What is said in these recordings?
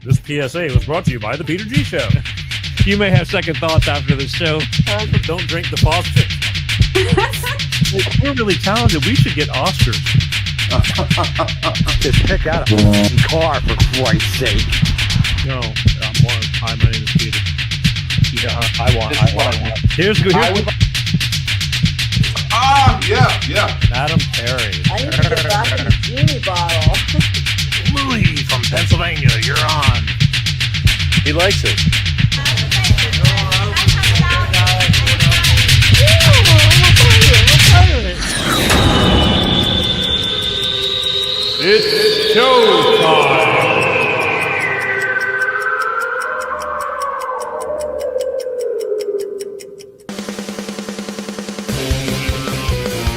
This PSA was brought to you by the Peter G Show. You may have second thoughts after the show. Don't drink the faucet. We're really talented. We should get Oscars. Just pick out a car, for Christ's sake. No, hi, my name is Peter. Yeah, I want. Here's good. Yeah. Madam Perry. I need to get back in the genie bottle. Louis from Pennsylvania, you're on. He likes it. It's showtime.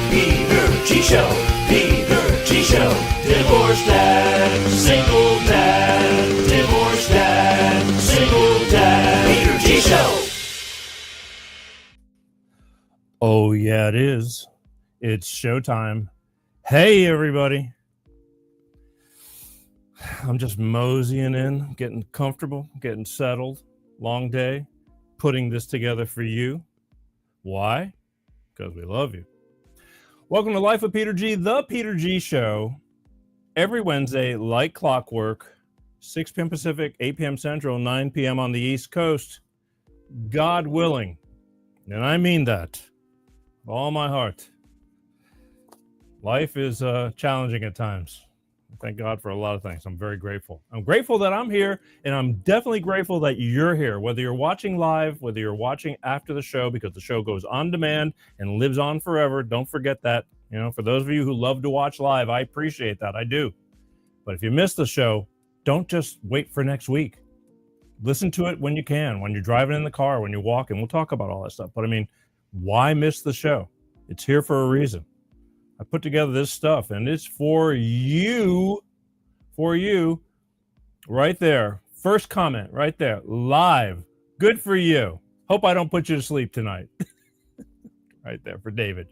Peter G Show, Peter G Show, divorced dad, single dad, divorced dad, single dad, Peter G Show. Oh, yeah, it is. It's showtime. Hey, everybody. I'm just moseying in, getting comfortable, getting settled. Long day, putting this together for you. Why? Because we love you. Welcome to Life of Peter G, the Peter G Show. Every Wednesday, like clockwork, 6 p.m. Pacific, 8 p.m. Central, 9 p.m. on the East Coast. God willing. And I mean that. With all my heart. Life is challenging at times. Thank God for a lot of things. I'm very grateful. I'm grateful that I'm here, and I'm definitely grateful that you're here, whether you're watching live, whether you're watching after the show, because the show goes on demand and lives on forever. Don't forget that. You know, for those of you who love to watch live, I appreciate that. I do. But if you miss the show, don't just wait for next week. Listen to it when you can, when you're driving in the car, when you're walking. We'll talk about all that stuff. But I mean, why miss the show? It's here for a reason. I put together this stuff, and it's for you, right there. First comment right there, live. Good for you. Hope I don't put you to sleep tonight. Right there for David.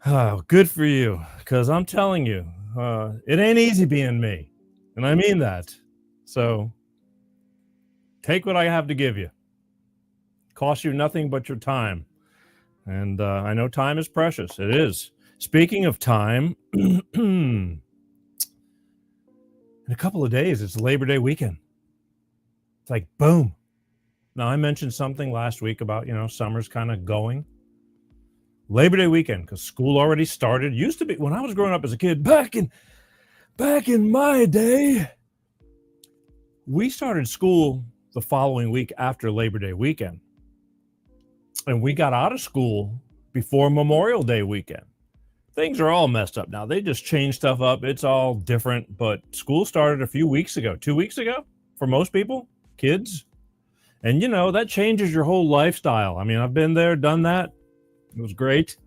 Oh, good for you, because I'm telling you, it ain't easy being me, and I mean that. So take what I have to give you. Costs you nothing but your time. And I know time is precious. It is. Speaking of time, in a couple of days, it's Labor Day weekend. It's like, boom. Now, I mentioned something last week about, summer's kind of going. Labor Day weekend, because school already started. Used to be, when I was growing up as a kid, back in my day, we started school the following week after Labor Day weekend. And we got out of school before Memorial Day weekend. Things are all messed up now. They just changed stuff up. It's all different. But school started a few weeks ago, 2 weeks ago for most people, kids. And, that changes your whole lifestyle. I mean, I've been there, done that. It was great,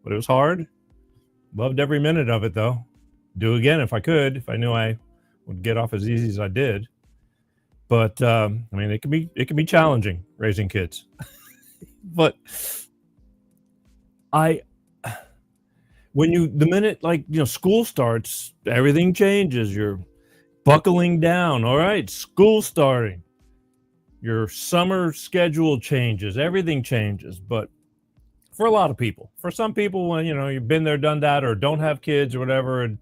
but it was hard. Loved every minute of it, though. Do again if I could, if I knew I would get off as easy as I did. But, it can be challenging raising kids. But the minute school starts, everything changes. You're buckling down. All right, school starting. Your summer schedule changes. Everything changes. But for a lot of people, for some people, when you've been there, done that, or don't have kids or whatever, it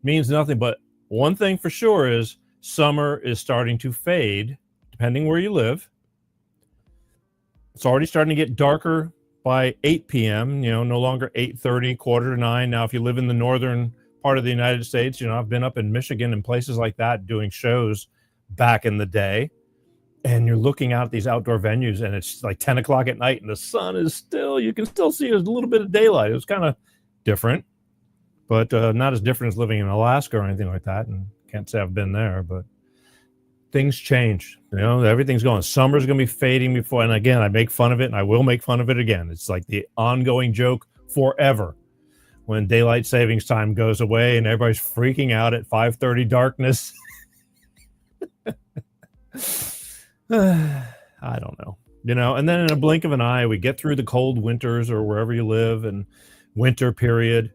means nothing. But one thing for sure is summer is starting to fade, depending where you live. It's already starting to get darker by 8 p.m., no longer 8:30, 8:45. Now, if you live in the northern part of the United States, I've been up in Michigan and places like that doing shows back in the day. And you're looking out at these outdoor venues, and it's like 10 o'clock at night, and the sun is still, you can still see there's a little bit of daylight. It was kind of different, but not as different as living in Alaska or anything like that. And can't say I've been there, but things change. Everything's going. Summer's going to be fading before. And again, I make fun of it, and I will make fun of it again. It's like the ongoing joke forever when daylight savings time goes away and everybody's freaking out at 5:30 darkness. I don't know. And then in a blink of an eye, we get through the cold winters or wherever you live and winter period.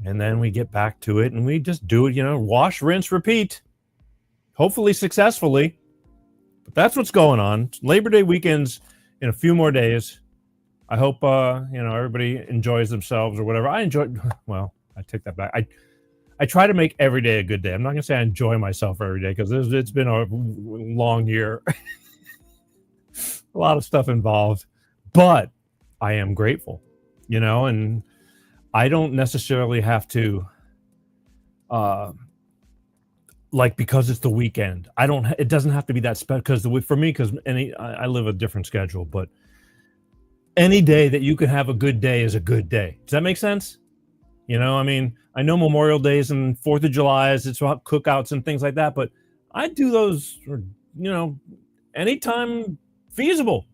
And then we get back to it and we just do it, wash, rinse, repeat. hopefully successfully. But that's what's going on. Labor Day weekend's in a few more days. I hope everybody enjoys themselves or whatever. I enjoy. Well, I take that back. I try to make every day a good day. I'm not gonna say I enjoy myself every day because it's been a long year, a lot of stuff involved. But I am grateful, and I don't necessarily have to, because it's the weekend. It doesn't have to be that special because for me, because I live a different schedule, but any day that you can have a good day is a good day. Does that make sense? I know Memorial Days and 4th of July it's about cookouts and things like that, but I do those, anytime feasible.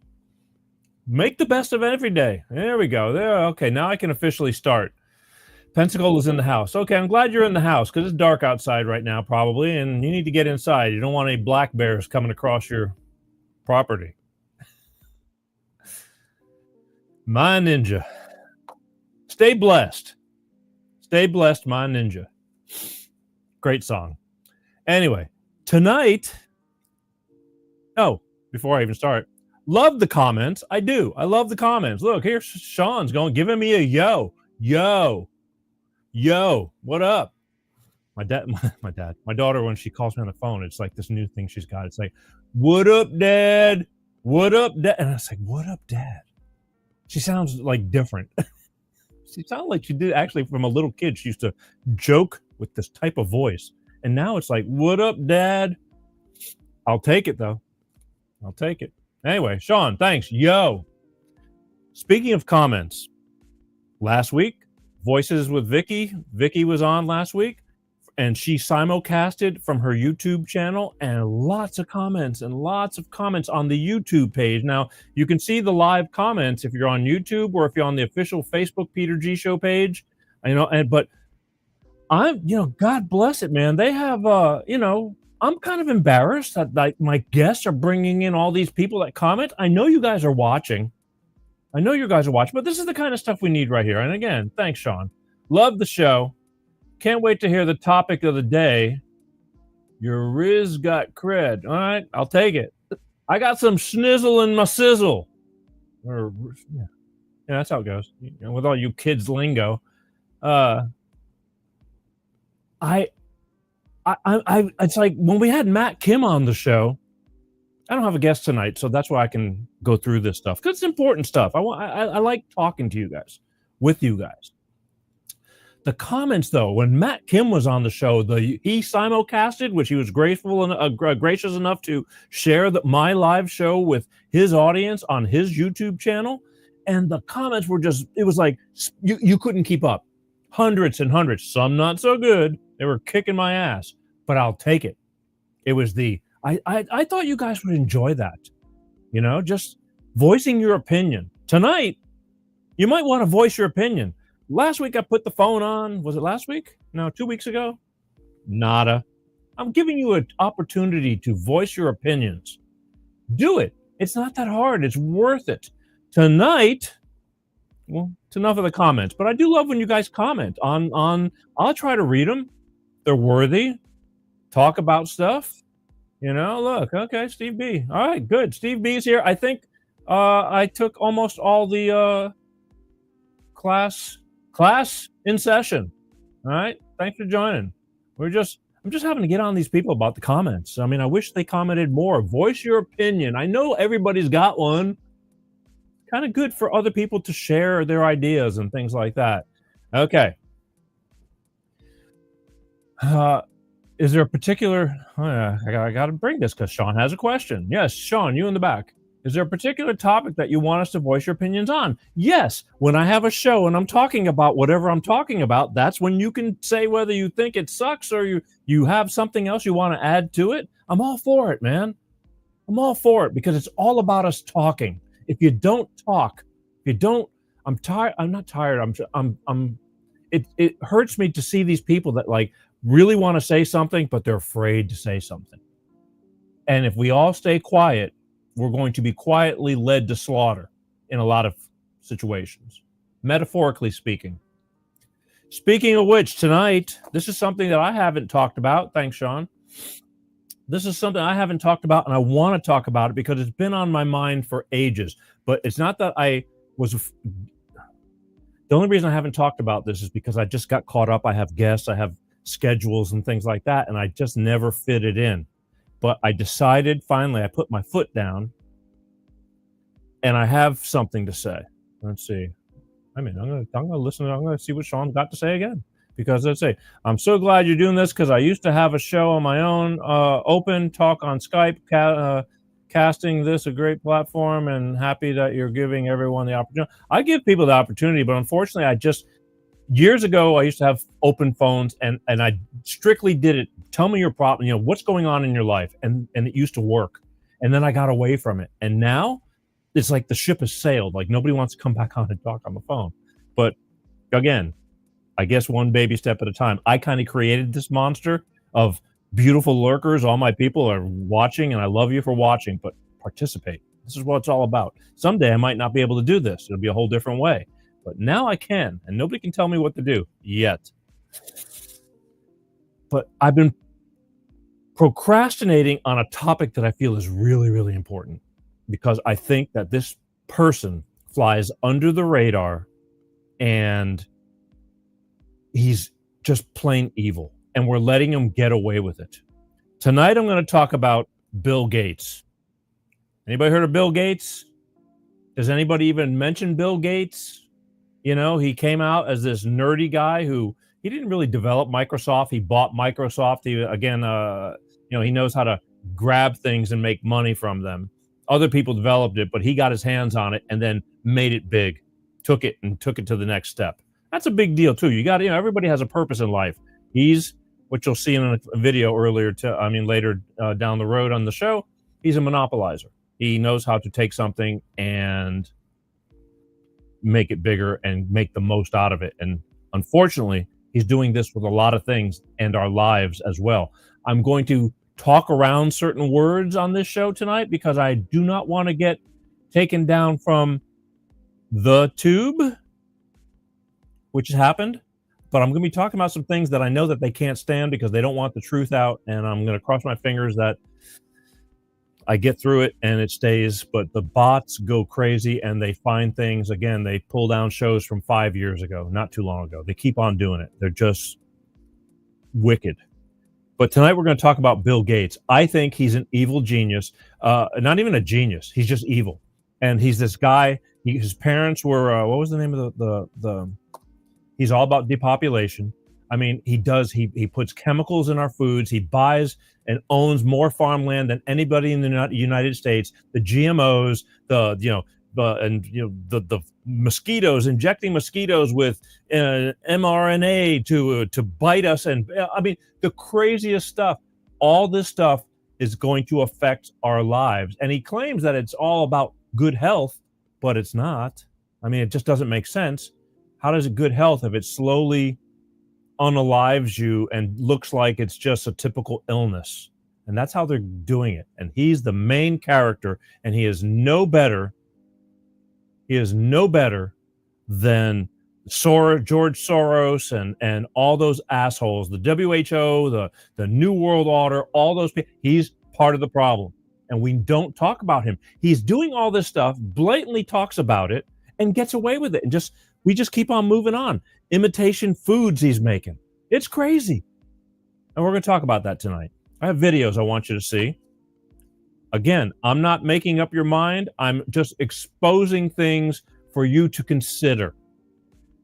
Make the best of every day. There we go. There. Okay, now I can officially start. Pensacola's in the house. Okay, I'm glad you're in the house because it's dark outside right now probably, and you need to get inside. You don't want any black bears coming across your property. My Ninja. Stay blessed. Stay blessed, my ninja. Great song. Anyway, tonight. Oh, before I even start, love the comments. I do. I love the comments. Look, here's Sean's giving me a yo. What up? My daughter, when she calls me on the phone, it's like this new thing she's got. It's like, what up, Dad? What up, Dad? And I was like, what up, Dad? She sounds like different. She sounded like she did actually from a little kid. She used to joke with this type of voice. And now it's like, what up, Dad? I'll take it, though. I'll take it. Anyway, Sean, thanks. Yo. Speaking of comments, last week, Voices with Vicky. Vicky was on last week, and she simulcasted from her YouTube channel, and lots of comments on the YouTube page. Now, you can see the live comments if you're on YouTube or if you're on the official Facebook Peter G Show page. But God bless it, man. They have, I'm kind of embarrassed that my guests are bringing in all these people that comment. I know you guys are watching. But this is the kind of stuff we need right here. And again, thanks, Sean. Love the show. Can't wait to hear the topic of the day. Your Riz got cred. All right, I'll take it. I got some schnizzle in my sizzle. Yeah, that's how it goes. With all you kids lingo. It's like when we had Matt Kim on the show. I don't have a guest tonight, so that's why I can go through this stuff because it's important stuff. I like talking to you guys, with you guys. The comments, though, when Matt Kim was on the show, he simulcasted, which he was gracious enough to share my live show with his audience on his YouTube channel, and the comments were it was like you couldn't keep up. Hundreds and hundreds, some not so good. They were kicking my ass, but I'll take it. It was I thought you guys would enjoy that, just voicing your opinion. Tonight, you might want to voice your opinion. Last week, I put the phone on. Was it last week? No, 2 weeks ago? Nada. I'm giving you an opportunity to voice your opinions. Do it. It's not that hard. It's worth it. Tonight, well, it's enough of the comments. But I do love when you guys comment on I'll try to read them. They're worthy. Talk about stuff. Look, okay, Steve B. All right, good. Steve B's here. I think I took almost all the class in session. All right, thanks for joining. I'm just having to get on these people about the comments. I mean, I wish they commented more. Voice your opinion. I know everybody's got one. Kind of good for other people to share their ideas and things like that. Okay. Is there a particular... I got to bring this because Sean has a question. Yes, Sean, you in the back. Is there a particular topic that you want us to voice your opinions on? Yes. When I have a show and I'm talking about whatever I'm talking about, that's when you can say whether you think it sucks or you have something else you want to add to it. I'm all for it, man. I'm all for it because it's all about us talking. If you don't talk, I'm tired. I'm not tired. It hurts me to see these people that really want to say something, but they're afraid to say something. And if we all stay quiet, we're going to be quietly led to slaughter in a lot of situations, metaphorically speaking. Speaking of which, tonight, this is something that I haven't talked about. Thanks, Sean. This is something I haven't talked about, and I want to talk about it because it's been on my mind for ages. But it's not that I was. The only reason I haven't talked about this is because I just got caught up. I have guests, I have schedules and things like that, and I just never fit it in. But I decided finally, I put my foot down, and I have something to say. Let's see. I mean, I'm gonna listen. I'm gonna see what Sean's got to say again. Because let's say, I'm so glad you're doing this because I used to have a show on my own, open talk on Skype, casting this a great platform, and happy that you're giving everyone the opportunity. I give people the opportunity, but unfortunately, years ago, I used to have open phones, and I strictly did it. Tell me your problem, what's going on in your life, and it used to work. And then I got away from it, and now it's like the ship has sailed. Like nobody wants to come back on and talk on the phone. But again, I guess one baby step at a time. I kind of created this monster of beautiful lurkers. All my people are watching, and I love you for watching, but participate. This is what it's all about. Someday I might not be able to do this. It'll be a whole different way. But now I can, and nobody can tell me what to do yet. But I've been procrastinating on a topic that I feel is really, really important because I think that this person flies under the radar and he's just plain evil, and we're letting him get away with it. Tonight, I'm going to talk about Bill Gates. Anybody heard of Bill Gates? Does anybody even mention Bill Gates? He came out as this nerdy guy who he didn't really develop Microsoft. He bought Microsoft. He knows how to grab things and make money from them. Other people developed it, but he got his hands on it and then made it big, took it to the next step. That's a big deal too. You got everybody has a purpose in life. He's, what you'll see in a video later down the road on the show, he's a monopolizer. He knows how to take something and make it bigger and make the most out of it. And unfortunately, he's doing this with a lot of things and our lives as well. I'm going to talk around certain words on this show tonight because I do not want to get taken down from the tube, which has happened, but I'm going to be talking about some things that I know that they can't stand because they don't want the truth out, and I'm going to cross my fingers that I get through it and it stays. But the bots go crazy and they find things. Again, they pull down shows from 5 years ago, not too long ago. They keep on doing it. They're just wicked. But tonight we're going to talk about Bill Gates. I think he's an evil genius. Not even a genius. He's just evil. And he's this guy. His parents were, what was the name of the he's all about depopulation. I mean, he puts chemicals in our foods. He buys and owns more farmland than anybody in the United States. The GMOs, the mosquitoes, injecting mosquitoes with mRNA to bite us, and I mean the craziest stuff. All this stuff is going to affect our lives, and he claims that it's all about good health, but it's not. I mean, it just doesn't make sense. How does it good health if it slowly unalives you and looks like it's just a typical illness? And that's how they're doing it. And he's the main character, and he is no better. He is no better than George Soros and all those assholes, the WHO, the New World Order, all those people. He's part of the problem, and we don't talk about him. He's doing all this stuff, blatantly talks about it, and gets away with it, and we just keep on moving on. Imitation foods he's making. It's crazy. And we're going to talk about that tonight. I have videos I want you to see. Again, I'm not making up your mind. I'm just exposing things for you to consider.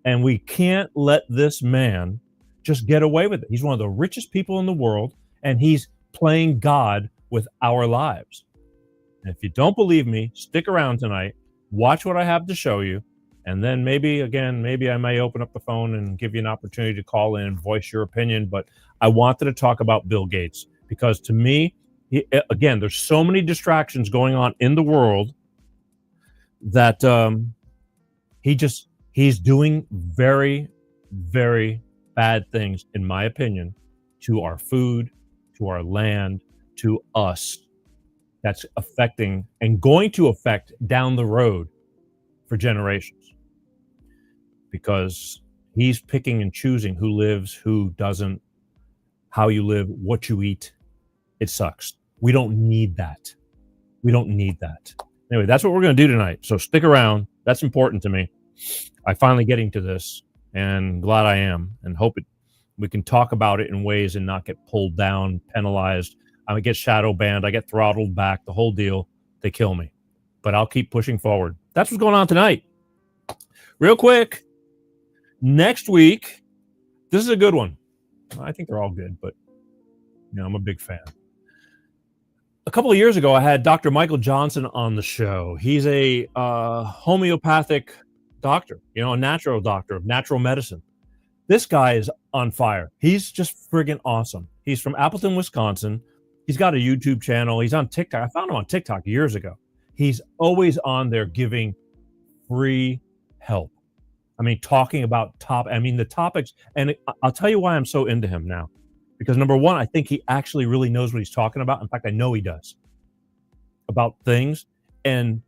And we can't let this man just get away with it. He's one of the richest people in the world, and he's playing God with our lives. And if you don't believe me, stick around tonight. Watch what I have to show you. And then maybe I may open up the phone and give you an opportunity to call in and voice your opinion. But I wanted to talk about Bill Gates because to me, there's so many distractions going on in the world that he's doing very, very bad things, in my opinion, to our food, to our land, to us. That's affecting and going to affect down the road for generations, because he's picking and choosing who lives, who doesn't, how you live, what you eat. It sucks. We don't need that. We don't need that. Anyway, that's what we're going to do tonight. So stick around. That's important to me. I finally getting to this, and glad I am, and hope we can talk about it in ways and not get pulled down, penalized. I get shadow banned. I get throttled back. The whole deal. They kill me, but I'll keep pushing forward. That's what's going on tonight. Real quick, next week, this is a good one. I think they're all good, but I'm a big fan. A couple of years ago, I had Dr. Michael Johnson on the show. He's a homeopathic doctor, a natural doctor of natural medicine. This guy is on fire. He's just friggin' awesome. He's from Appleton, Wisconsin. He's got a YouTube channel. He's on TikTok. I found him on TikTok years ago. He's always on there giving free help. I mean, talking about the topics. And I'll tell you why I'm so into him now. Because number one, I think he actually really knows what he's talking about. In fact, I know he does. About things. And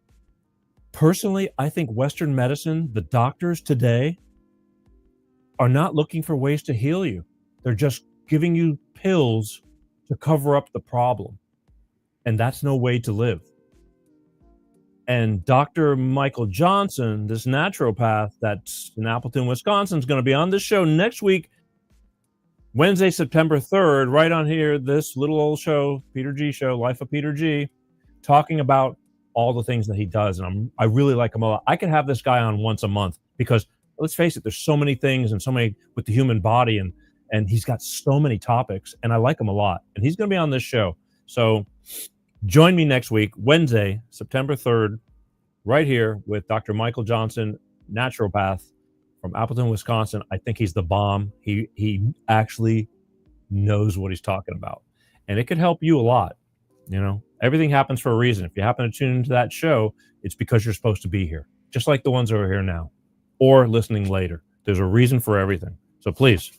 personally, I think Western medicine, the doctors today, are not looking for ways to heal you. They're just giving you pills to cover up the problem. And that's no way to live. And Dr. Michael Johnson, this naturopath that's in Appleton, Wisconsin, is going to be on this show next week, Wednesday, September 3rd, right on here, this little old show, Peter G Show, Life of Peter G, talking about all the things that he does. And I really like him a lot. I could have this guy on once a month because, let's face it, there's so many things and so many with the human body, and he's got so many topics, and I like him a lot. And he's going to be on this show. So join me next week, Wednesday, September 3rd, right here with Dr. Michael Johnson, naturopath from Appleton, Wisconsin. I think he's the bomb. He actually knows what he's talking about. And it could help you a lot. Everything happens for a reason. If you happen to tune into that show, it's because you're supposed to be here, just like the ones over here now or listening later. There's a reason for everything. So please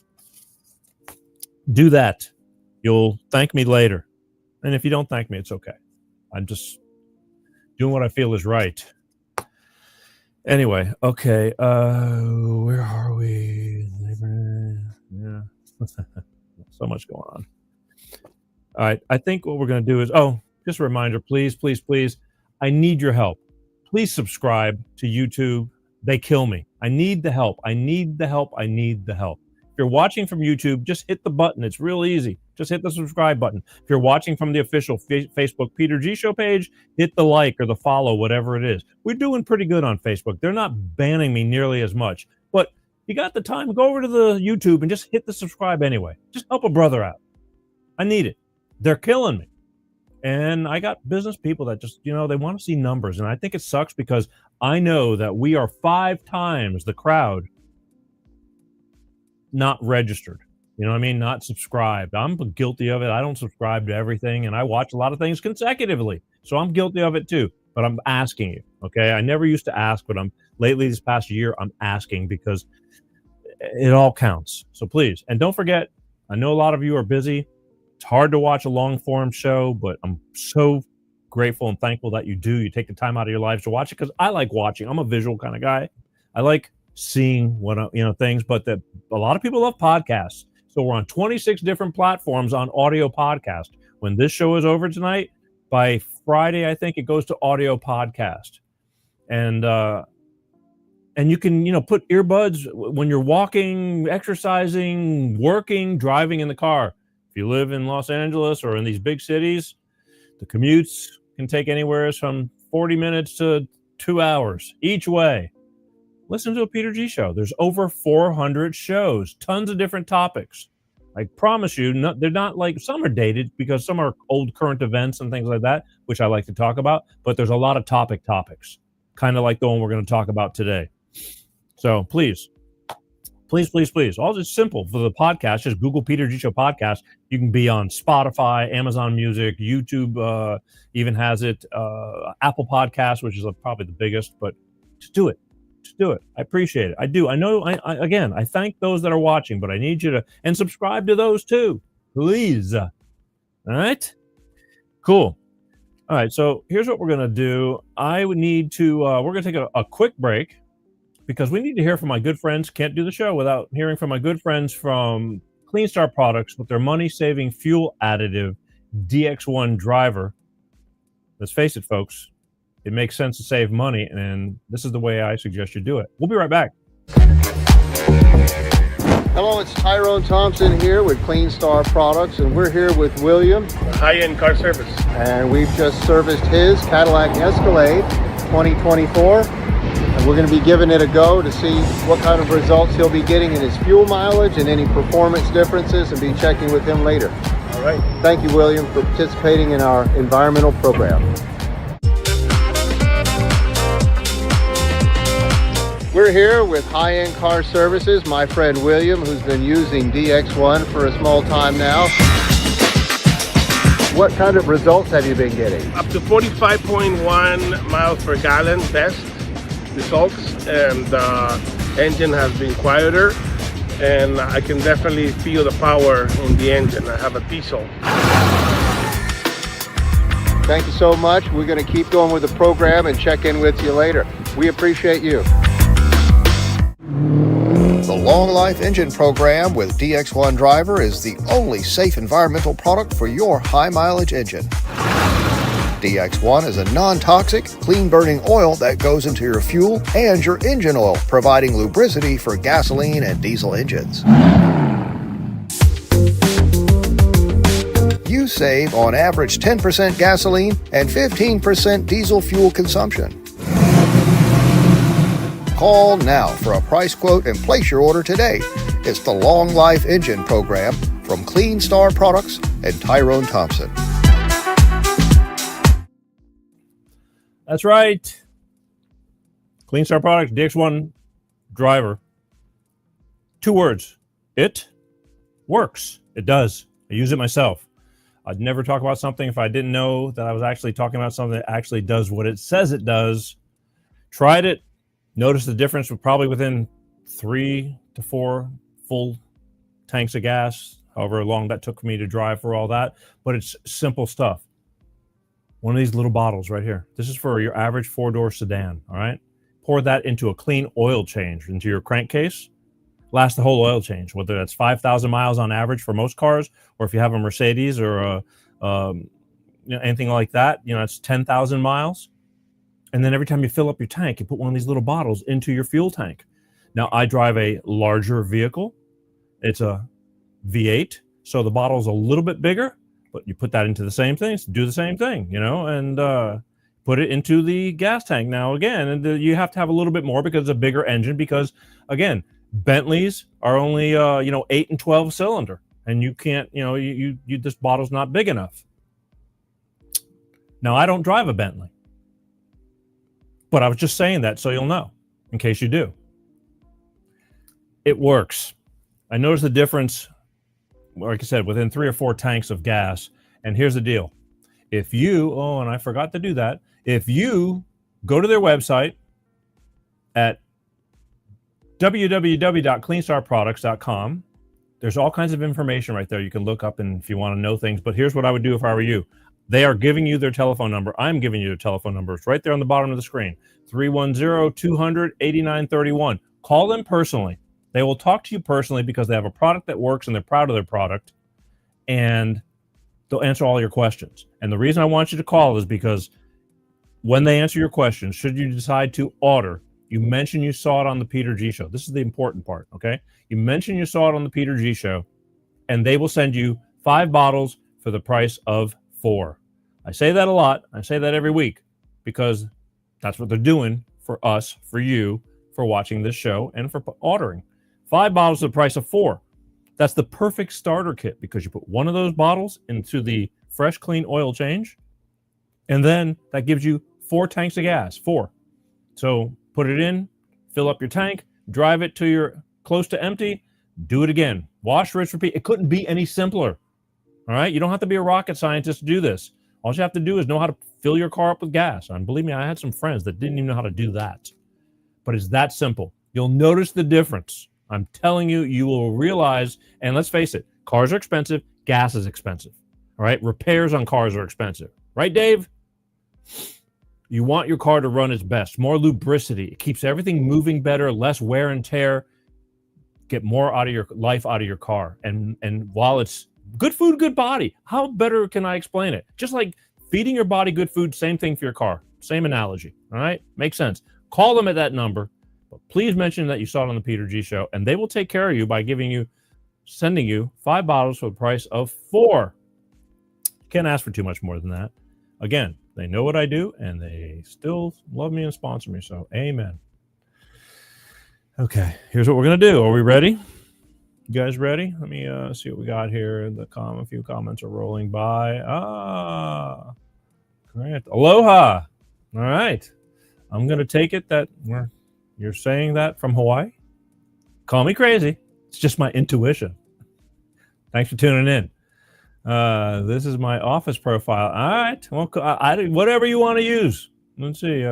do that. You'll thank me later. And if you don't thank me, it's okay. I'm just doing what I feel is right. Anyway, okay. Where are we? Yeah. So much going on. All right. I think what we're going to do is, just a reminder, please, please, please. I need your help. Please subscribe to YouTube. They kill me. I need the help. I need the help. I need the help. If you're watching from YouTube, just hit the button. It's real easy. Just hit the subscribe button. If you're watching from the official Facebook Peter G Show page, hit the like or the follow, whatever it is. We're doing pretty good on Facebook. They're not banning me nearly as much. But you got the time, go over to the YouTube and just hit the subscribe anyway. Just help a brother out. I need it. They're killing me. And I got business people that just, they want to see numbers. And I think it sucks because I know that we are 5 times the crowd not registered. You know what I mean? Not subscribed. I'm guilty of it. I don't subscribe to everything, and I watch a lot of things consecutively. So I'm guilty of it too. But I'm asking you, okay? I never used to ask, but lately this past year, I'm asking because it all counts. So please, and don't forget, I know a lot of you are busy. It's hard to watch a long form show, but I'm so grateful and thankful that you do. You take the time out of your lives to watch it because I like watching. I'm a visual kind of guy. I like seeing things, but a lot of people love podcasts. So we're on 26 different platforms on audio podcast. When this show is over tonight, by Friday, I think it goes to audio podcast. And you can, put earbuds when you're walking, exercising, working, driving in the car. If you live in Los Angeles or in these big cities, the commutes can take anywhere from 40 minutes to 2 hours each way. Listen to a Peter G Show. There's over 400 shows, tons of different topics. I promise you, they're not like, some are dated because some are old current events and things like that, which I like to talk about, but there's a lot of topics, kind of like the one we're going to talk about today. So please, please, please, please, all just simple for the podcast, just Google Peter G Show podcast. You can be on Spotify, Amazon Music, YouTube even has it, Apple Podcasts, which is probably the biggest, but just do it. Just do it. I appreciate it. I do. I know. I thank those that are watching, but I need you to and subscribe to those too, please. All right. Cool. All right. So here's what we're gonna do. I would need to. We're gonna take a quick break because we need to hear from my good friends. Can't do the show without hearing from my good friends from Clean Star Products with their money-saving fuel additive DX1 driver. Let's face it, folks. It makes sense to save money, and this is the way I suggest you do it. We'll be right back. Hello, it's Tyrone Thompson here with Clean Star Products, and we're here with William. High-end car service. And we've just serviced his Cadillac Escalade 2024. And we're going to be giving it a go to see what kind of results he'll be getting in his fuel mileage and any performance differences, and be checking with him later. All right. Thank you, William, for participating in our environmental program. We're here with High-End Car Services, my friend William, who's been using DX1 for a small time now. What kind of results have you been getting? Up to 45.1 miles per gallon best results, and the engine has been quieter, and I can definitely feel the power in the engine. I have a diesel. Thank you so much. We're going to keep going with the program and check in with you later. We appreciate you. The Long Life Engine Program with DX1 Driver is the only safe environmental product for your high mileage engine. DX1 is a non-toxic, clean-burning oil that goes into your fuel and your engine oil, providing lubricity for gasoline and diesel engines. You save on average 10% gasoline and 15% diesel fuel consumption. Call now for a price quote and place your order today. It's the Long Life Engine Program from Clean Star Products and Tyrone Thompson. That's right. Clean Star Products, DX1 driver. 2 words. It works. It does. I use it myself. I'd never talk about something if I didn't know that I was actually talking about something that actually does what it says it does. Tried it. Noticed the difference probably within 3 to 4 full tanks of gas, however long that took for me to drive for all that. But it's simple stuff. One of these little bottles right here. This is for your average 4-door sedan, all right? Pour that into a clean oil change into your crankcase. Last the whole oil change, whether that's 5,000 miles on average for most cars, or if you have a Mercedes or anything like that, it's 10,000 miles. And then every time you fill up your tank, you put one of these little bottles into your fuel tank. Now, I drive a larger vehicle. It's a V8, so the bottle's a little bit bigger, but you put that into the same thing, do the same thing, and put it into the gas tank. Now, again, you have to have a little bit more because it's a bigger engine because, again, Bentleys are only, 8 and 12 cylinder, and you can't, this bottle's not big enough. Now, I don't drive a Bentley. But I was just saying that so you'll know, in case you do. It works. I noticed the difference, like I said, within 3 or 4 tanks of gas. And here's the deal. If you, and I forgot to do that, if you go to their website at www.cleanstarproducts.com, there's all kinds of information right there you can look up and if you want to know things. But here's what I would do if I were you. They are giving you their telephone number. I'm giving you their telephone number. It's right there on the bottom of the screen. 310-200-8931. Call them personally. They will talk to you personally because they have a product that works and they're proud of their product. And they'll answer all your questions. And the reason I want you to call is because when they answer your questions, should you decide to order, you mention you saw it on the Peter G Show. This is the important part, okay? You mention you saw it on the Peter G Show, and they will send you 5 bottles for the price of 4. I say that a lot. I say that every week because that's what they're doing for us, for you, for watching this show, and for ordering. 5 bottles at the price of 4. That's the perfect starter kit because you put one of those bottles into the fresh, clean oil change, and then that gives you 4 tanks of gas. 4. So put it in, fill up your tank, drive it to your close to empty, do it again. Wash, rinse, repeat. It couldn't be any simpler. All right, you don't have to be a rocket scientist to do this. All you have to do is know how to fill your car up with gas. And believe me, I had some friends that didn't even know how to do that. But it's that simple. You'll notice the difference. I'm telling you, you will realize, and let's face it, cars are expensive, gas is expensive. All right, repairs on cars are expensive. Right, Dave? You want your car to run its best. More lubricity. It keeps everything moving better, less wear and tear. Get more out of your life out of your car. And while it's Good food, good body. How better can I explain it? Just like feeding your body good food, same thing for your car. Same analogy. All right? Makes sense. Call them at that number. But please mention that you saw it on the Peter G Show, and they will take care of you by sending you 5 bottles for the price of 4. Can't ask for too much more than that. Again, they know what I do, and they still love me and sponsor me. So, amen. Okay, here's what we're gonna do. Are we ready? You guys ready? Let me see what we got here. A few comments are rolling by. Great. Aloha. All right. I'm gonna take it that you're saying that from Hawaii. Call me crazy. It's just my intuition. Thanks for tuning in. This is my office profile. All right. Well, whatever you want to use. Let's see.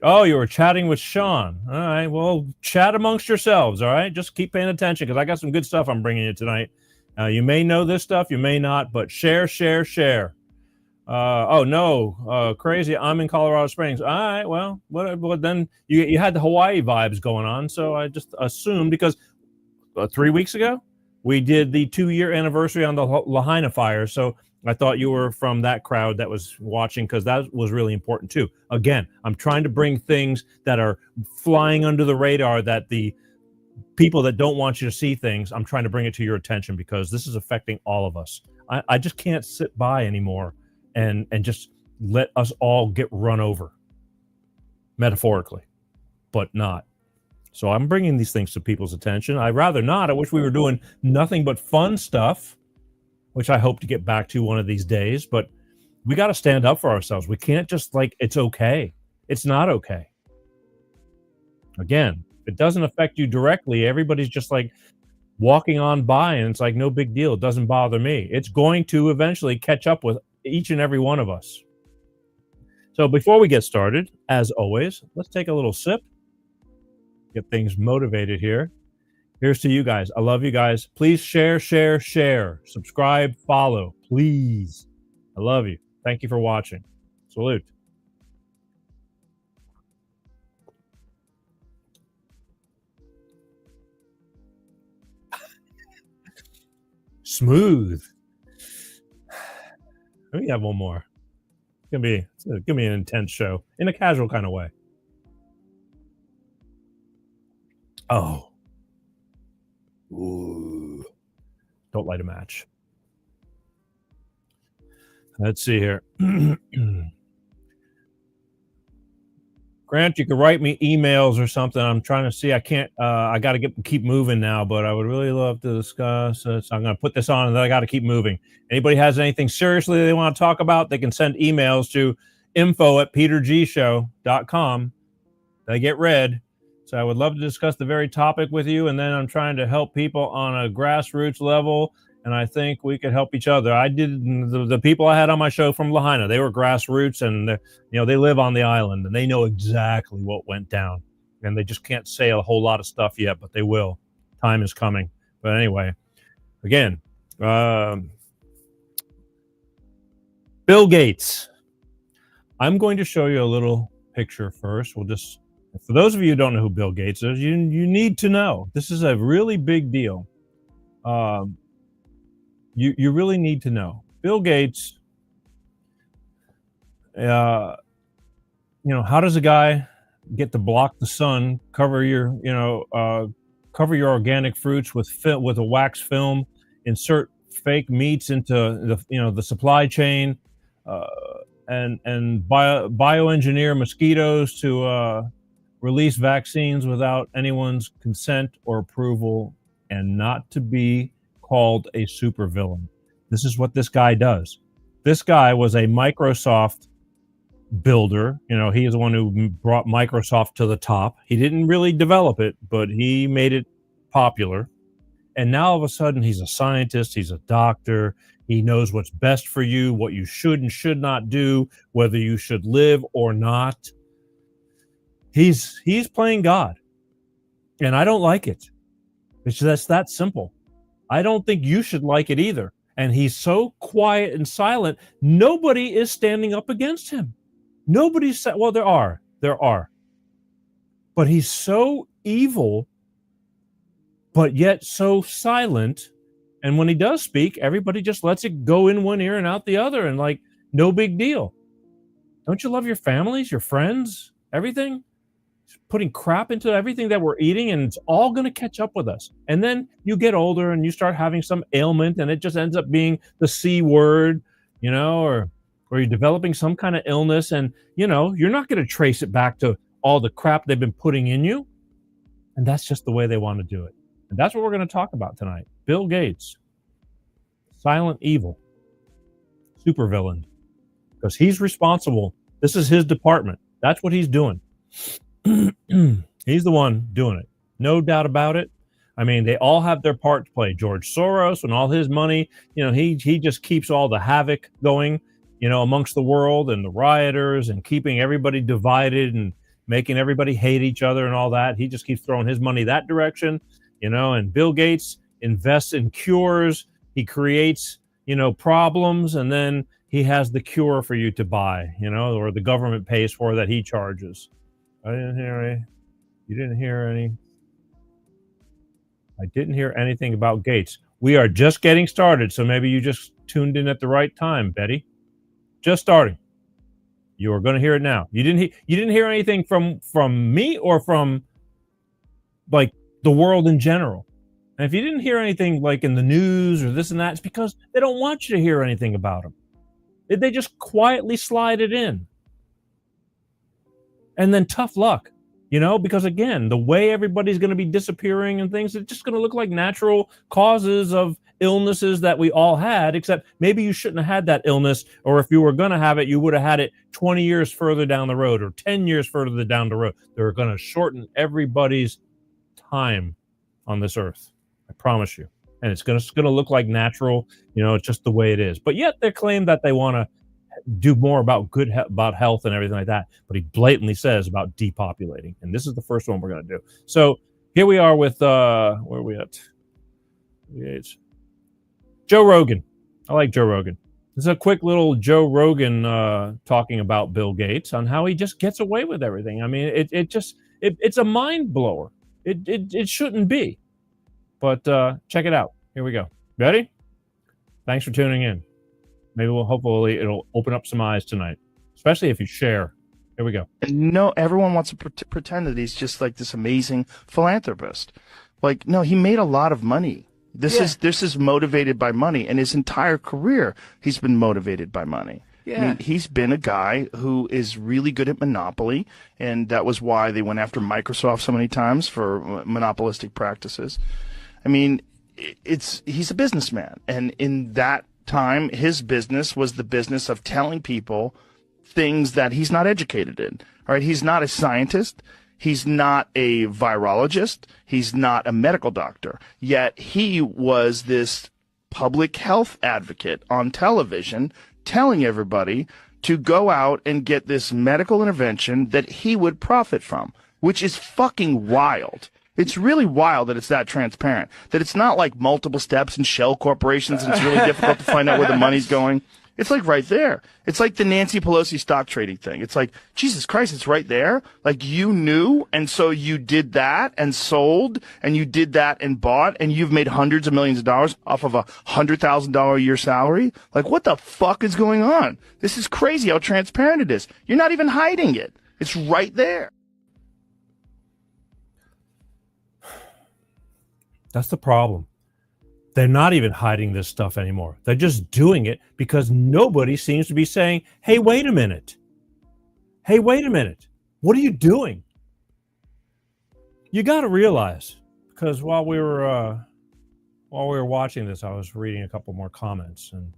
Oh, you were chatting with Sean. All right. Well, chat amongst yourselves. All right. Just keep paying attention because I got some good stuff I'm bringing you tonight. You may know this stuff, you may not, but share. Oh no, crazy! I'm in Colorado Springs. All right. Well, what then? You had the Hawaii vibes going on, so I just assumed because 3 weeks ago we did the 2-year anniversary on the Lahaina fire, so I thought you were from that crowd that was watching because that was really important too. Again, I'm trying to bring things that are flying under the radar that the people that don't want you to see things, I'm trying to bring it to your attention because this is affecting all of us. I just can't sit by anymore and just let us all get run over, metaphorically, but not. So I'm bringing these things to people's attention. I'd rather not. I wish we were doing nothing but fun stuff, which I hope to get back to one of these days, but we got to stand up for ourselves. We can't just it's okay. It's not okay. Again, it doesn't affect you directly. Everybody's just walking on by and it's no big deal. It doesn't bother me. It's going to eventually catch up with each and every one of us. So before we get started, as always, let's take a little sip, get things motivated here. Here's to you guys. I love you guys. Please share, subscribe, follow, please. I love you. Thank you for watching. Salute. Smooth. Let me have one more. It's gonna be an intense show in a casual kind of way. Oh. Ooh. Don't light a match. Let's see here. Grant, you can write me emails or something. I'm trying to see. I can't. I got to keep moving now, but I would really love to discuss it. So I'm going to put this on, and then I got to keep moving. Anybody has anything seriously they want to talk about, they can send emails to info@petergshow.com. They get read. So I would love to discuss the very topic with you, and then I'm trying to help people on a grassroots level, and I think we could help each other. I did the people I had on my show from Lahaina. They were grassroots, and they live on the island, and they know exactly what went down. And they just can't say a whole lot of stuff yet, but they will. Time is coming. But anyway, again, Bill Gates. I'm going to show you a little picture first. For those of you who don't know who Bill Gates is, you need to know. This is a really big deal. You really need to know. Bill Gates, how does a guy get to block the sun, cover your organic fruits with a wax film, insert fake meats into the supply chain, and bioengineer mosquitoes to release vaccines without anyone's consent or approval, and not to be called a supervillain. This is what this guy does. This guy was a Microsoft builder. He is the one who brought Microsoft to the top. He didn't really develop it, but he made it popular. And now all of a sudden he's a scientist, he's a doctor, he knows what's best for you, what you should and should not do, whether you should live or not. He's playing God. And I don't like it. It's just that simple. I don't think you should like it either. And he's so quiet and silent, nobody is standing up against him. Nobody's said, well, there are. But he's so evil, but yet so silent And when he does speak, everybody just lets it go in one ear and out the other, and like, no big deal. Don't you love your families, your friends, everything? Putting crap into everything that we're eating, and it's all going to catch up with us. And then you get older and you start having some ailment, and it just ends up being the C word, or you're developing some kind of illness, and you're not going to trace it back to all the crap they've been putting in you. And that's just the way they want to do it. And that's what we're going to talk about tonight. Bill Gates, silent evil, supervillain, because he's responsible. This is his department. That's what he's doing. He's the one doing it. No doubt about it. I mean, they all have their part to play. George Soros and all his money, he just keeps all the havoc going, amongst the world, and the rioters, and keeping everybody divided and making everybody hate each other and all that. He just keeps throwing his money that direction, and Bill Gates invests in cures. He creates, problems, and then he has the cure for you to buy, or the government pays for that he charges. I didn't hear any. You didn't hear any. I didn't hear anything about Gates. We are just getting started, so maybe you just tuned in at the right time, Betty. Just starting. You are going to hear it now. You didn't hear anything from me or from like the world in general. And if you didn't hear anything like in the news or this and that, it's because they don't want you to hear anything about them. They just quietly slide it in. And then tough luck, because again, the way everybody's going to be disappearing and things, it's just going to look like natural causes of illnesses that we all had, except maybe you shouldn't have had that illness, or if you were going to have it, you would have had it 20 years further down the road or 10 years further down the road. They're going to shorten everybody's time on this earth. I promise you. And it's going to look like natural, it's just the way it is. But yet they claim that they want to do more about about health and everything like that, but he blatantly says about depopulating, and this is the first one we're going to do. So here we are with where are we at? It's Joe Rogan. I like Joe Rogan. This is a quick little Joe Rogan talking about Bill Gates on how he just gets away with everything. I mean, it's a mind blower. It shouldn't be, but check it out. Here we go. Ready? Thanks for tuning in. Maybe hopefully it'll open up some eyes tonight, especially if you share. Here we go. No, everyone wants to pretend that he's just like this amazing philanthropist. Like, no, he made a lot of money. This is motivated by money, and his entire career he's been motivated by money. Yeah. I mean, he's been a guy who is really good at monopoly, and that was why they went after Microsoft so many times for monopolistic practices. I mean, he's a businessman, and in that time, his business was the business of telling people things that he's not educated in. All right, he's not a scientist. He's not a virologist. He's not a medical doctor. Yet he was this public health advocate on television telling everybody to go out and get this medical intervention that he would profit from, which is fucking wild. It's really wild that it's that transparent, that it's not like multiple steps and shell corporations and it's really difficult to find out where the money's going. It's like right there. It's like the Nancy Pelosi stock trading thing. It's like, Jesus Christ, it's right there. Like you knew, and so you did that and sold, and you did that and bought, and you've made hundreds of millions of dollars off of $100,000 a year salary. Like what the fuck is going on? This is crazy how transparent it is. You're not even hiding it. It's right there. That's the problem. They're not even hiding this stuff anymore. They're just doing it because nobody seems to be saying, hey, wait a minute. Hey, wait a minute. What are you doing? You got to realize, because while we were watching this, I was reading a couple more comments, and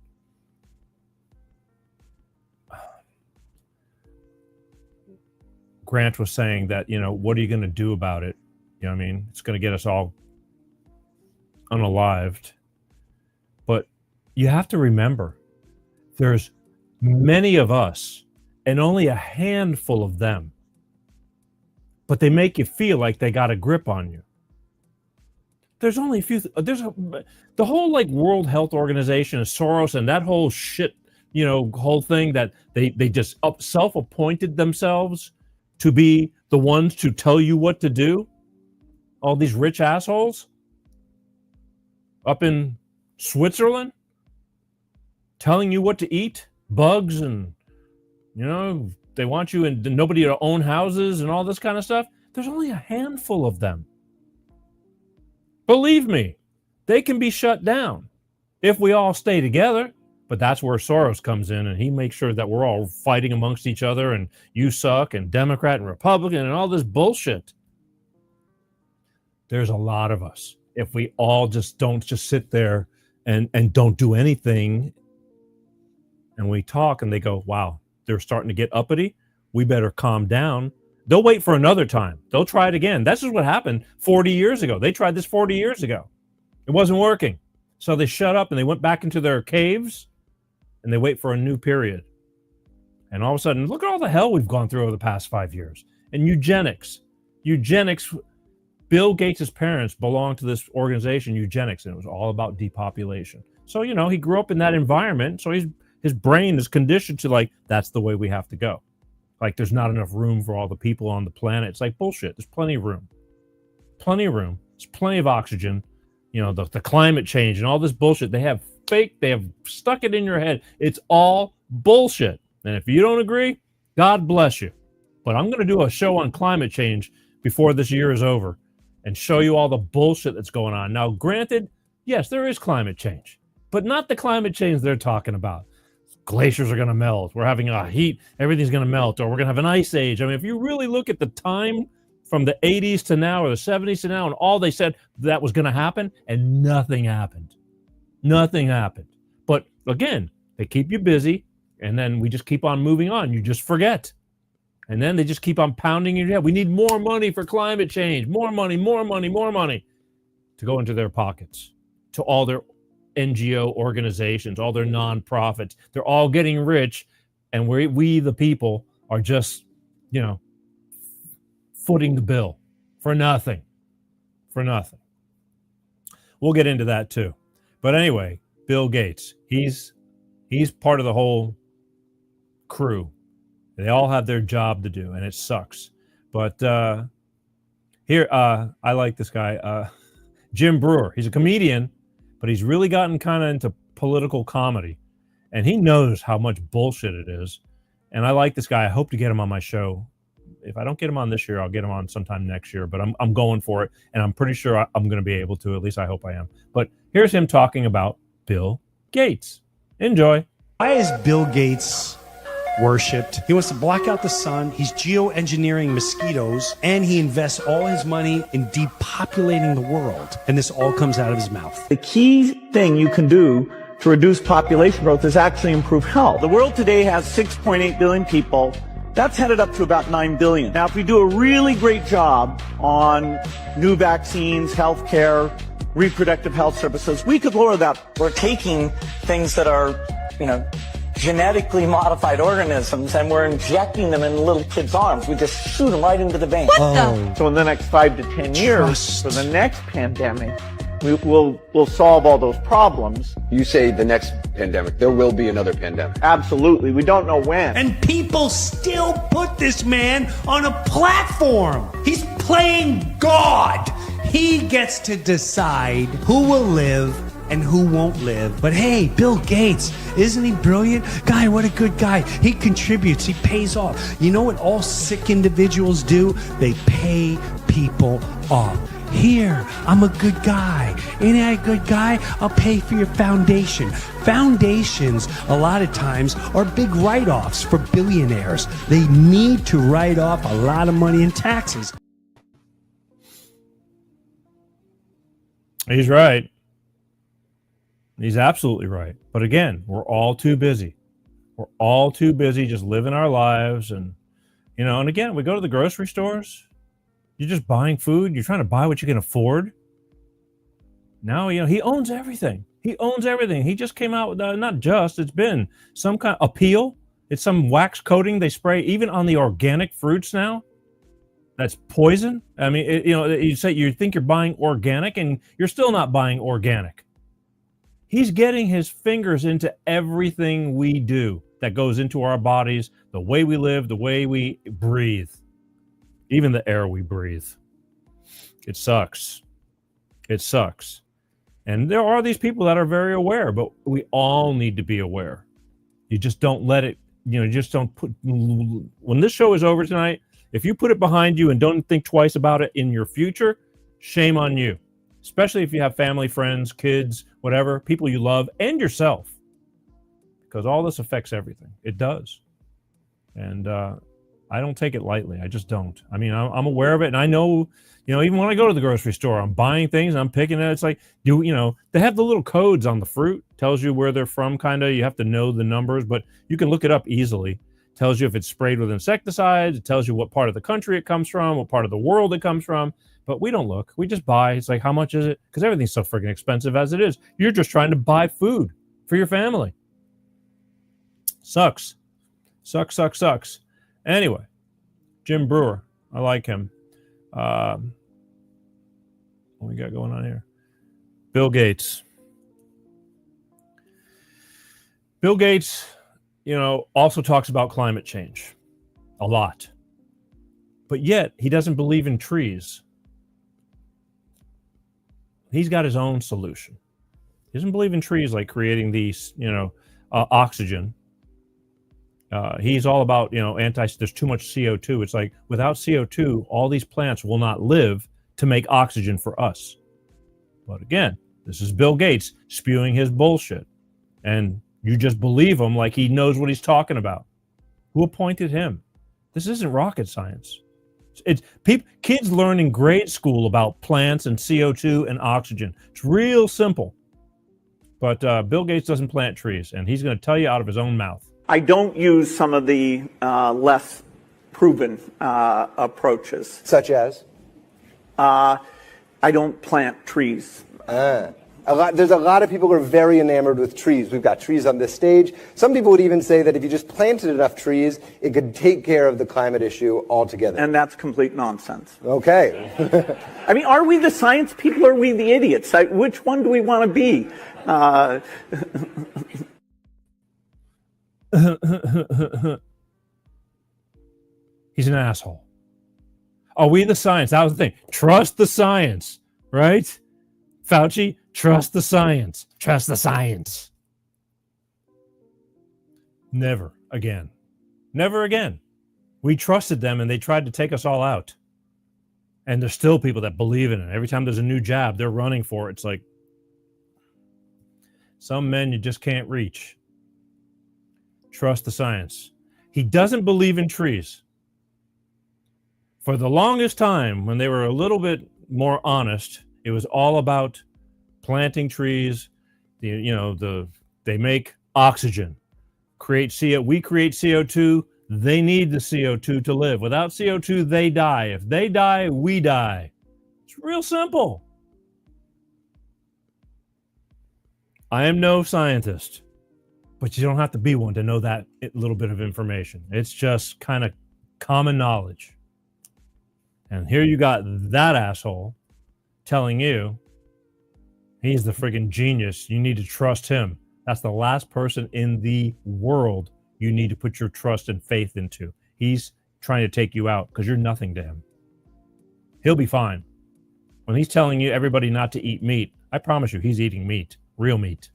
Grant was saying that, what are you going to do about it? What I mean? It's going to get us all unalived. But you have to remember, there's many of us and only a handful of them, but they make you feel like they got a grip on you. There's only a few. The whole like World Health Organization and Soros and that whole shit, whole thing that they just self-appointed themselves to be the ones to tell you what to do. All these rich assholes up in Switzerland, telling you what to eat, bugs, and they want you and nobody to own houses and all this kind of stuff. There's only a handful of them. Believe me, they can be shut down if we all stay together. But that's where Soros comes in, and he makes sure that we're all fighting amongst each other, and you suck, and Democrat and Republican, and all this bullshit. There's a lot of us. If we all don't sit there and don't do anything, and we talk, and they go, wow, they're starting to get uppity, we better calm down. They'll wait for another time. They'll try it again. This is what happened 40 years ago. They tried this 40 years ago. It wasn't working. So they shut up, and they went back into their caves, and they wait for a new period. And all of a sudden, look at all the hell we've gone through over the past 5 years. And eugenics, Bill Gates' parents belonged to this organization, eugenics, and it was all about depopulation. So, he grew up in that environment. So his brain is conditioned to that's the way we have to go. There's not enough room for all the people on the planet. It's bullshit. There's plenty of room. Plenty of room. There's plenty of oxygen. The climate change and all this bullshit. They have stuck it in your head. It's all bullshit. And if you don't agree, God bless you. But I'm going to do a show on climate change before this year is over and show you all the bullshit that's going on. Now, granted, yes, there is climate change, but not the climate change they're talking about. Glaciers are going to melt. We're having a heat. Everything's going to melt, or we're going to have an ice age. I mean, if you really look at the time from the 80s to now or the 70s to now, and all they said that was going to happen, and nothing happened. Nothing happened. But again, they keep you busy, and then we just keep on moving on. You just forget. And then they just keep on pounding your head. We need more money for climate change. More money, more money, more money to go into their pockets, to all their NGO organizations, all their nonprofits. They're all getting rich, and we the people, are just, footing the bill for nothing. For nothing. We'll get into that too. But anyway, Bill Gates, he's part of the whole crew. They all have their job to do, and it sucks. But here, I like this guy, Jim Brewer. He's a comedian, but he's really gotten kind of into political comedy, and he knows how much bullshit it is. And I like this guy. I hope to get him on my show. If I don't get him on this year, I'll get him on sometime next year. But I'm going for it, and I'm pretty sure I'm going to be able to. At least I hope I am. But here's him talking about Bill Gates. Enjoy. Why is Bill Gates worshipped? He wants to block out the sun. He's geoengineering mosquitoes, and he invests all his money in depopulating the world. And this all comes out of his mouth. The key thing you can do to reduce population growth is actually improve health. The world today has 6.8 billion people. That's headed up to about 9 billion. Now, if we do a really great job on new vaccines, healthcare, reproductive health services, we could lower that. We're taking things that are, genetically modified organisms, and we're injecting them in little kids' arms. We just shoot them right into the vein. So in the next 5 to 10 years, for the next pandemic, we'll solve all those problems. You say the next pandemic. There will be another pandemic. Absolutely. We don't know when. And people still put this man on a platform. He's playing God. He gets to decide who will live and who won't live. But hey, Bill Gates, isn't he brilliant? Guy, what a good guy. He contributes, he pays off. You know what all sick individuals do? They pay people off. Here, I'm a good guy. Ain't I a good guy? I'll pay for your foundation. Foundations, a lot of times, are big write-offs for billionaires. They need to write off a lot of money in taxes. He's right. He's absolutely right. But again, we're all too busy. We're all too busy just living our lives. And, and again, we go to the grocery stores. You're just buying food. You're trying to buy what you can afford. Now, he owns everything. He owns everything. He just came out with, it's been some kind of appeal. It's some wax coating they spray even on the organic fruits now. That's poison. I mean, you think you're buying organic and you're still not buying organic. He's getting his fingers into everything we do that goes into our bodies, the way we live, the way we breathe, even the air we breathe. It sucks. It sucks. And there are these people that are very aware, but we all need to be aware. You just don't let it, you just don't put, when this show is over tonight, if you put it behind you and don't think twice about it in your future, shame on you. Especially if you have family, friends, kids, whatever, people you love, and yourself. Because all this affects everything. It does. And I don't take it lightly. I just don't. I mean, I'm aware of it, and I know, even when I go to the grocery store, I'm buying things, I'm picking it. It's like, they have the little codes on the fruit, tells you where they're from, kind of. You have to know the numbers, but you can look it up easily. Tells you if it's sprayed with insecticides. It tells you what part of the country it comes from, what part of the world it comes from. But we don't look. We just buy. It's like, how much is it? Because everything's so freaking expensive as it is. You're just trying to buy food for your family. Sucks. Sucks. Anyway, Jim Brewer. I like him. What we got going on here? Bill Gates, also talks about climate change a lot. But yet, he doesn't believe in trees. He's got his own solution. He doesn't believe in trees like creating these, oxygen. He's all about, there's too much CO2. It's like, without CO2, all these plants will not live to make oxygen for us. But again, this is Bill Gates spewing his bullshit. And you just believe him like he knows what he's talking about. Who appointed him? This isn't rocket science. It's kids learn in grade school about plants and CO2 and oxygen. It's real simple. But Bill Gates doesn't plant trees, and he's going to tell you out of his own mouth. I don't use some of the less proven approaches. Such as? I don't plant trees. There's a lot of people who are very enamored with trees. We've got trees on this stage. Some people would even say that if you just planted enough trees, it could take care of the climate issue altogether. And that's complete nonsense. Okay. I mean, are we the science people or are we the idiots? Which one do we want to be? He's an asshole. Are we the science? That was the thing. Trust the science, right? Fauci, trust the science. Trust the science. Never again. Never again. We trusted them and they tried to take us all out. And there's still people that believe in it. Every time there's a new jab, they're running for it. It's like some men you just can't reach. Trust the science. He doesn't believe in trees. For the longest time, when they were a little bit more honest, it was all about planting trees. They make oxygen, we create CO2. They need the CO2 to live. Without CO2, they die. If they die, we die. It's real simple. I am no scientist, but you don't have to be one to know that little bit of information. It's just kind of common knowledge. And here you got that asshole telling you he's the friggin' genius. You need to trust him. That's the last person in the world you need to put your trust and faith into. He's trying to take you out because you're nothing to him. He'll be fine. When he's telling you everybody not to eat meat, I promise you he's eating meat, real meat.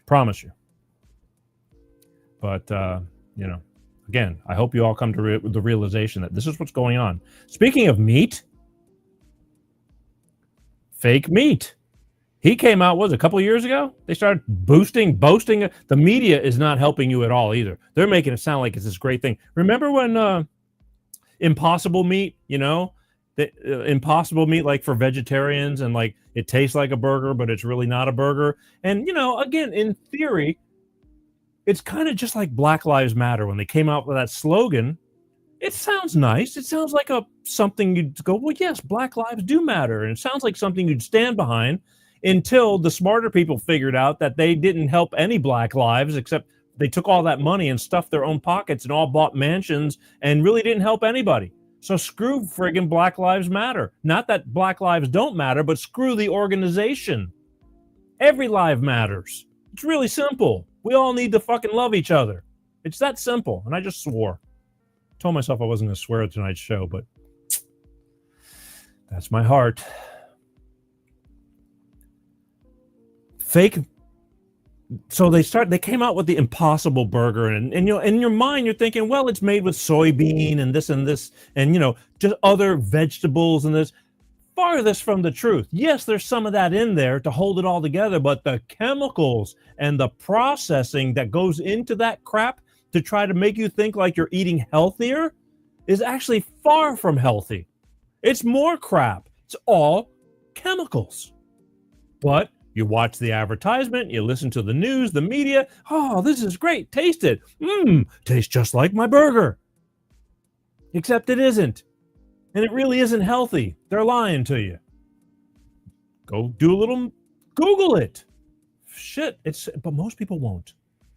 Promise you. But, again, I hope you all come to the realization that this is what's going on. Speaking of meat, fake meat. He came out, a couple of years ago? They started boasting. The media is not helping you at all either. They're making it sound like it's this great thing. Remember when Impossible Meat, Impossible Meat, like for vegetarians, and like it tastes like a burger, but it's really not a burger. And, again, in theory, it's kind of just like Black Lives Matter. When they came out with that slogan, it sounds nice. It sounds like something you'd go, well, yes, Black lives do matter. And it sounds like something you'd stand behind until the smarter people figured out that they didn't help any Black lives, except they took all that money and stuffed their own pockets and all bought mansions and really didn't help anybody. So screw friggin' Black Lives Matter. Not that Black lives don't matter, but screw the organization. Every life matters. It's really simple. We all need to fucking love each other. It's that simple. And I just swore. Told myself I wasn't going to swear at tonight's show, but that's my heart. fake. So they came out with the Impossible Burger, and you know, in your mind you're thinking, well, it's made with soybean and this and you know, just other vegetables and this. Farthest from the truth. Yes, there's some of that in there to hold it all together, but the chemicals and the processing that goes into that crap to try to make you think like you're eating healthier is actually far from healthy. It's more crap. It's all chemicals. But you watch the advertisement, you listen to the news, the media. Oh, this is great. Taste it. Tastes just like my burger. Except it isn't. And it really isn't healthy. They're lying to you. Go do a little, Google it. Shit, but most people won't.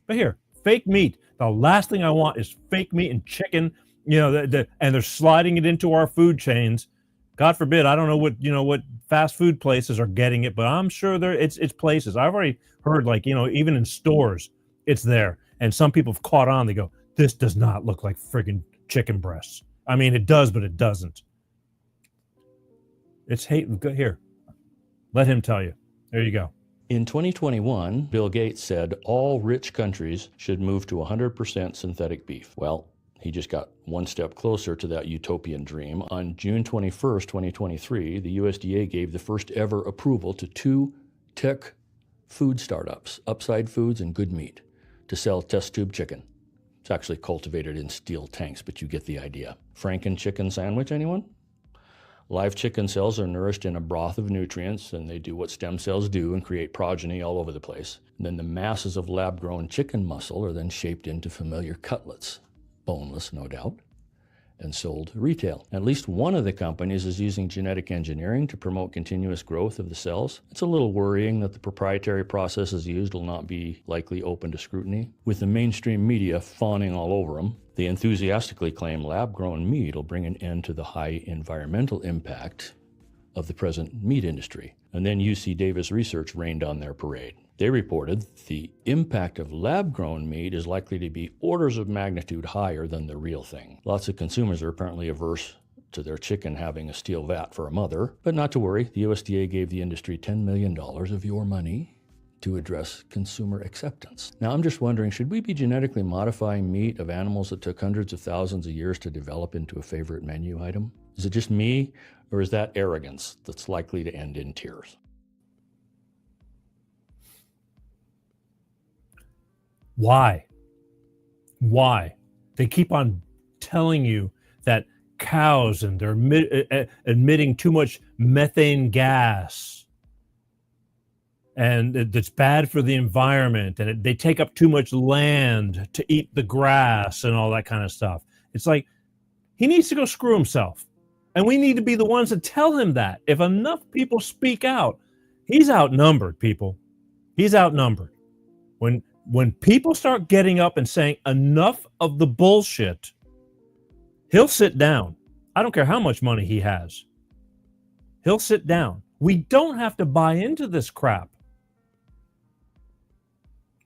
But here, fake meat. The last thing I want is fake meat and chicken, you know, and they're sliding it into our food chains. God forbid, I don't know what fast food places are getting it, but I'm sure it's places. I've already heard, like, you know, even in stores, it's there. And some people have caught on. They go, this does not look like friggin' chicken breasts. I mean, it does, but it doesn't. It's hate. Here, let him tell you. There you go. In 2021, Bill Gates said all rich countries should move to 100% synthetic beef. Well, he just got one step closer to that utopian dream. On June 21st, 2023, the USDA gave the first ever approval to 2 tech food startups, Upside Foods and Good Meat, to sell test tube chicken. It's actually cultivated in steel tanks, but you get the idea. Franken chicken sandwich, anyone? Live chicken cells are nourished in a broth of nutrients, and they do what stem cells do and create progeny all over the place. And then the masses of lab-grown chicken muscle are then shaped into familiar cutlets, boneless, no doubt, and sold retail. At least one of the companies is using genetic engineering to promote continuous growth of the cells. It's a little worrying that the proprietary processes used will not be likely open to scrutiny. With the mainstream media fawning all over them, they enthusiastically claim lab-grown meat will bring an end to the high environmental impact of the present meat industry. And then UC Davis research rained on their parade. They reported the impact of lab-grown meat is likely to be orders of magnitude higher than the real thing. Lots of consumers are apparently averse to their chicken having a steel vat for a mother. But not to worry, the USDA gave the industry $10 million of your money to address consumer acceptance. Now, I'm just wondering, should we be genetically modifying meat of animals that took hundreds of thousands of years to develop into a favorite menu item? Is it just me, or is that arrogance that's likely to end in tears? Why? They keep on telling you that cows and they're emitting too much methane gas, and it's bad for the environment, and they take up too much land to eat the grass and all that kind of stuff. It's like, he needs to go screw himself. And we need to be the ones to tell him that. If enough people speak out, he's outnumbered, people. He's outnumbered. When people start getting up and saying enough of the bullshit, he'll sit down. I don't care how much money he has. He'll sit down. We don't have to buy into this crap.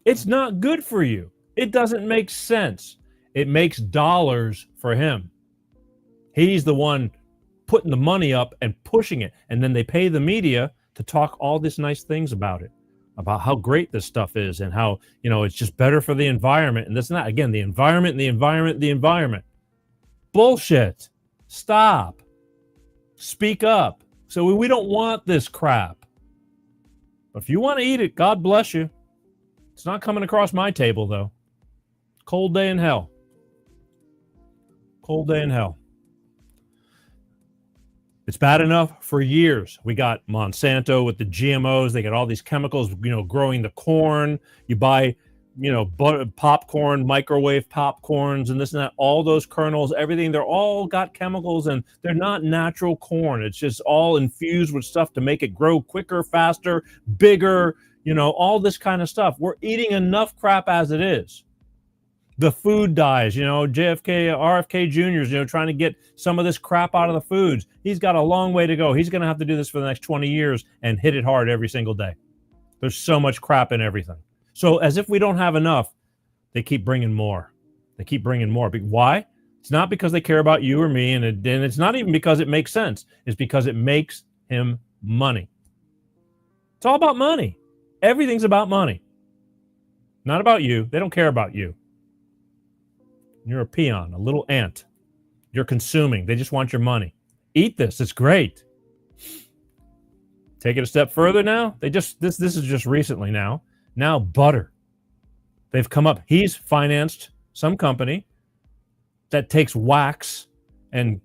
It's not good for you. It doesn't make sense. It makes dollars for him. He's the one putting the money up and pushing it. And then they pay the media to talk all these nice things about it, about how great this stuff is and how, you know, it's just better for the environment. And this and that. Again, the environment. Bullshit. Stop. Speak up. So we don't want this crap. But if you want to eat it, God bless you. It's not coming across my table, though. Cold day in hell. Cold day in hell. It's bad enough for years. We got Monsanto with the GMOs. They got all these chemicals, you know, growing the corn. You buy, you know, popcorn, microwave popcorns, and this and that. All those kernels, everything, they're all got chemicals, and they're not natural corn. It's just all infused with stuff to make it grow quicker, faster, bigger, you know, all this kind of stuff. We're eating enough crap as it is. The food dyes, you know, RFK Jr.'s, you know, trying to get some of this crap out of the foods. He's got a long way to go. He's going to have to do this for the next 20 years and hit it hard every single day. There's so much crap in everything. So as if we don't have enough, they keep bringing more. They keep bringing more. Why? It's not because they care about you or me, and it's not even because it makes sense. It's because it makes him money. It's all about money. Everything's about money. Not about you. They don't care about you. You're a peon, a little ant. You're consuming. They just want your money. Eat this. It's great. Take it a step further now. This is just recently now. Now butter. They've come up. He's financed some company that takes wax and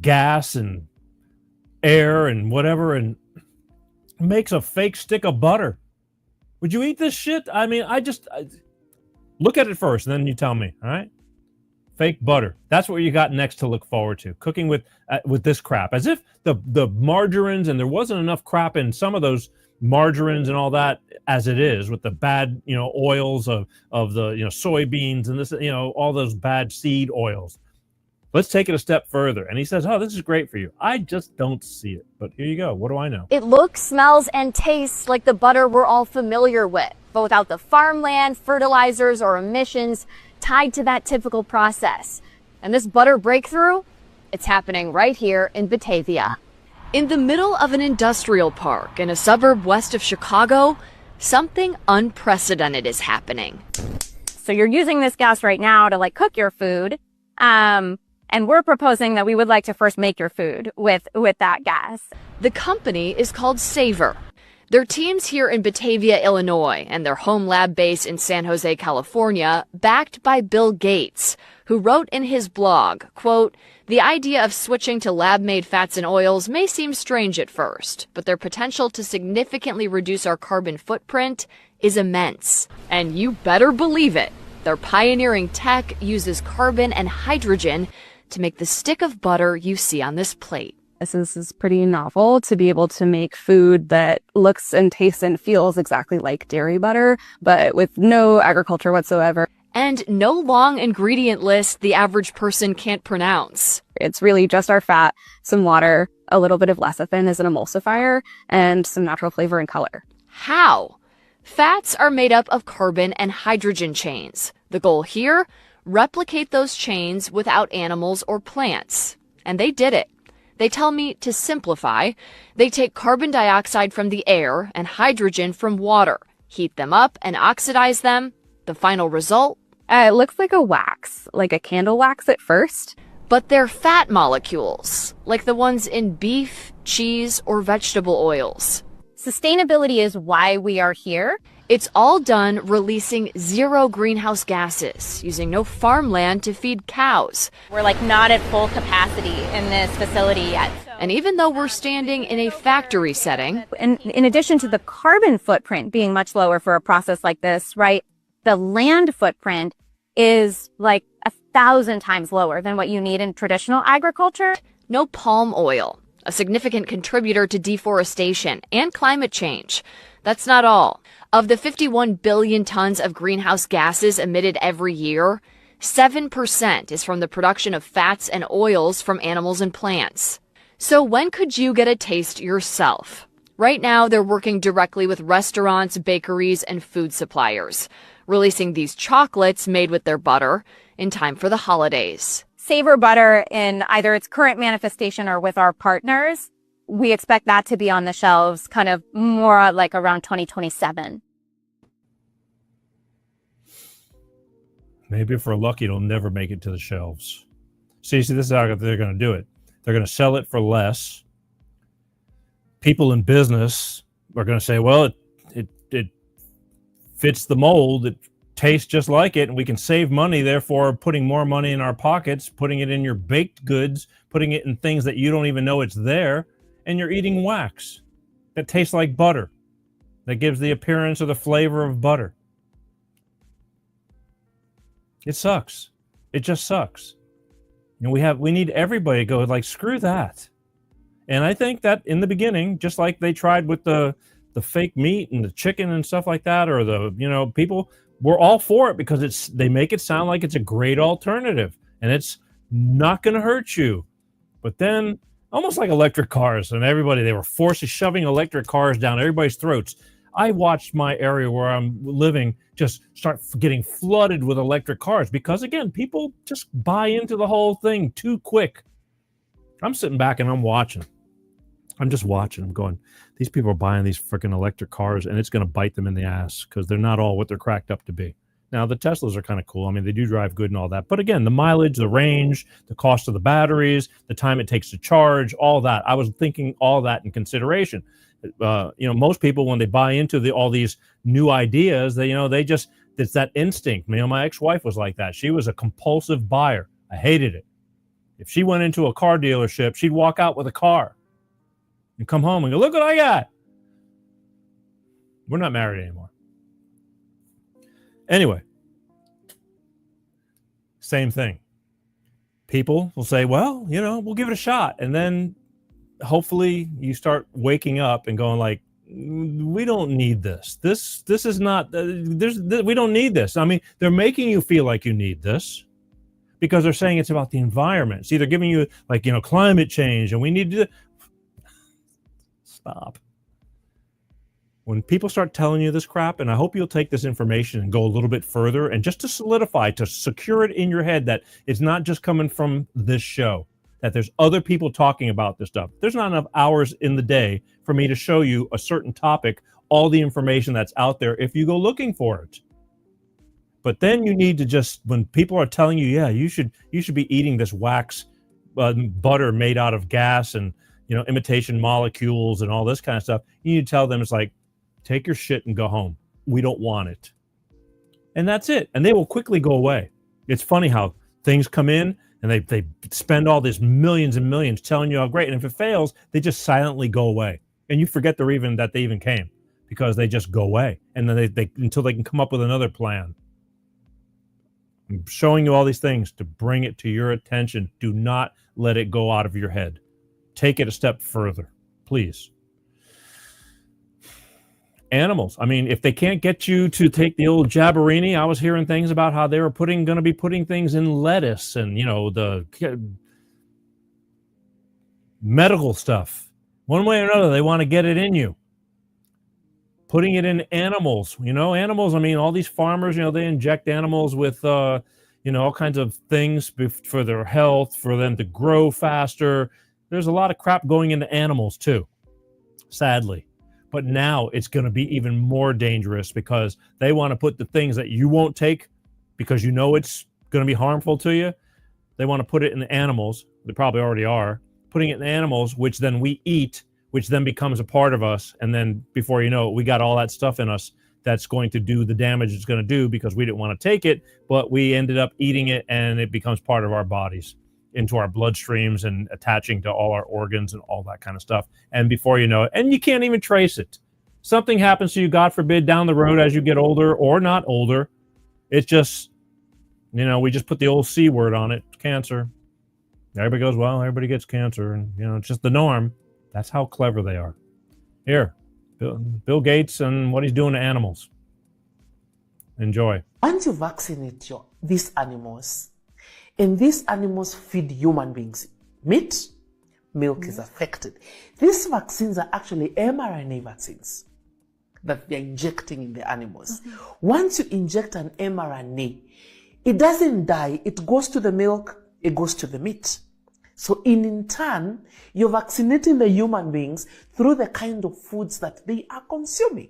gas and air and whatever and makes a fake stick of butter. Would you eat this shit? I mean, I look at it first and then you tell me, all right? Fake butter. That's what you got next to look forward to. Cooking with this crap. As if the margarines, and there wasn't enough crap in some of those margarines and all that as it is, with the bad, oils of the, soybeans and this, all those bad seed oils. Let's take it a step further. And he says, oh, this is great for you. I just don't see it. But here you go. What do I know? It looks, smells, and tastes like the butter we're all familiar with, but without the farmland, fertilizers, or emissions tied to that typical process. And this butter breakthrough, it's happening right here in Batavia. In the middle of an industrial park in a suburb west of Chicago, something unprecedented is happening. So you're using this gas right now to cook your food. And we're proposing that we would like to first make your food with that gas. The company is called Savor. Their team's here in Batavia, Illinois, and their home lab base in San Jose, California, backed by Bill Gates, who wrote in his blog, quote, "The idea of switching to lab-made fats and oils may seem strange at first, but their potential to significantly reduce our carbon footprint is immense. And you better believe it. Their pioneering tech uses carbon and hydrogen to make the stick of butter you see on this plate." This is pretty novel to be able to make food that looks and tastes and feels exactly like dairy butter, but with no agriculture whatsoever. And no long ingredient list the average person can't pronounce. It's really just our fat, some water, a little bit of lecithin as an emulsifier, and some natural flavor and color. How? Fats are made up of carbon and hydrogen chains. The goal here? Replicate those chains without animals or plants. And they did it. They tell me, to simplify, they take carbon dioxide from the air and hydrogen from water, heat them up and oxidize them. The final result? It looks like a wax, like a candle wax at first. But they're fat molecules, like the ones in beef, cheese, or vegetable oils. Sustainability is why we are here. It's all done releasing zero greenhouse gases, using no farmland to feed cows. We're not at full capacity in this facility yet. And even though we're standing in a factory setting, and in addition to the carbon footprint being much lower for a process like this, right, the land footprint is 1,000 times lower than what you need in traditional agriculture. No palm oil, a significant contributor to deforestation and climate change. That's not all. Of the 51 billion tons of greenhouse gases emitted every year, 7% is from the production of fats and oils from animals and plants. So when could you get a taste yourself? Right now, they're working directly with restaurants, bakeries, and food suppliers, releasing these chocolates made with their butter in time for the holidays. Savor butter in either its current manifestation or with our partners. We expect that to be on the shelves kind of more around 2027. Maybe if we're lucky, it'll never make it to the shelves. See, this is how they're going to do it. They're going to sell it for less. People in business are going to say, well, it fits the mold. It tastes just like it, and we can save money, therefore putting more money in our pockets, putting it in your baked goods, putting it in things that you don't even know it's there. And you're eating wax that tastes like butter, that gives the appearance or the flavor of butter. It sucks. It just sucks. We need everybody to go screw that. And I think that in the beginning, just like they tried with the fake meat and the chicken and stuff like that, or people were all for it because they make it sound like it's a great alternative and it's not going to hurt you. But then, almost like electric cars, and they were shoving electric cars down everybody's throats. I watched my area where I'm living just start getting flooded with electric cars because, again, people just buy into the whole thing too quick. I'm sitting back and I'm watching. I'm just watching. I'm going, these people are buying these freaking electric cars, and it's going to bite them in the ass because they're not all what they're cracked up to be. Now, the Teslas are kind of cool. I mean, they do drive good and all that. But again, the mileage, the range, the cost of the batteries, the time it takes to charge, all that. I was thinking all that in consideration. Most people, when they buy into all these new ideas, it's that instinct. My ex-wife was like that. She was a compulsive buyer. I hated it. If she went into a car dealership, she'd walk out with a car and come home and go, look what I got. We're not married anymore. Anyway, same thing. People will say, well, we'll give it a shot. And then hopefully you start waking up and going like, we don't need this. This is not, we don't need this. I mean, they're making you feel like you need this because they're saying it's about the environment. See, they're giving you like, climate change and we need to stop. When people start telling you this crap, and I hope you'll take this information and go a little bit further and just to solidify, to secure it in your head that it's not just coming from this show, that there's other people talking about this stuff. There's not enough hours in the day for me to show you a certain topic, all the information that's out there if you go looking for it. But then you need to just, when people are telling you, yeah, you should be eating this wax butter made out of gas and imitation molecules and all this kind of stuff, you need to tell them it's like, take your shit and go home. We don't want it. And that's it. And they will quickly go away. It's funny how things come in and they spend all these millions and millions telling you how great. And if it fails, they just silently go away. And you forget that they even came because they just go away. And then they until they can come up with another plan. I'm showing you all these things to bring it to your attention. Do not let it go out of your head. Take it a step further, please. Animals. I mean, if they can't get you to take the old jabberini, I was hearing things about how they were going to be putting things in lettuce and, the medical stuff. One way or another, they want to get it in you. Putting it in animals. Animals, I mean, all these farmers, they inject animals with, all kinds of things for their health, for them to grow faster. There's a lot of crap going into animals, too, sadly. But now it's going to be even more dangerous because they want to put the things that you won't take because it's going to be harmful to you. They want to put it in the animals. They probably already are. Putting it in animals, which then we eat, which then becomes a part of us. And then before you know it, we got all that stuff in us that's going to do the damage it's going to do because we didn't want to take it, but we ended up eating it and it becomes part of our bodies, into our bloodstreams and attaching to all our organs and all that kind of stuff. And before you know it, and you can't even trace it. Something happens to you, God forbid, down the road as you get older or not older. It's just, we just put the old C word on it, cancer. Everybody goes, well, everybody gets cancer. And, it's just the norm. That's how clever they are. Here, Bill Gates and what he's doing to animals. Enjoy. Once you vaccinate these animals, and these animals feed human beings meat, milk is affected. These vaccines are actually mRNA vaccines that they're injecting in the animals. Once you inject an mRNA, it doesn't die. It goes to the milk, it goes to the meat. So in turn, you're vaccinating the human beings through the kind of foods that they are consuming.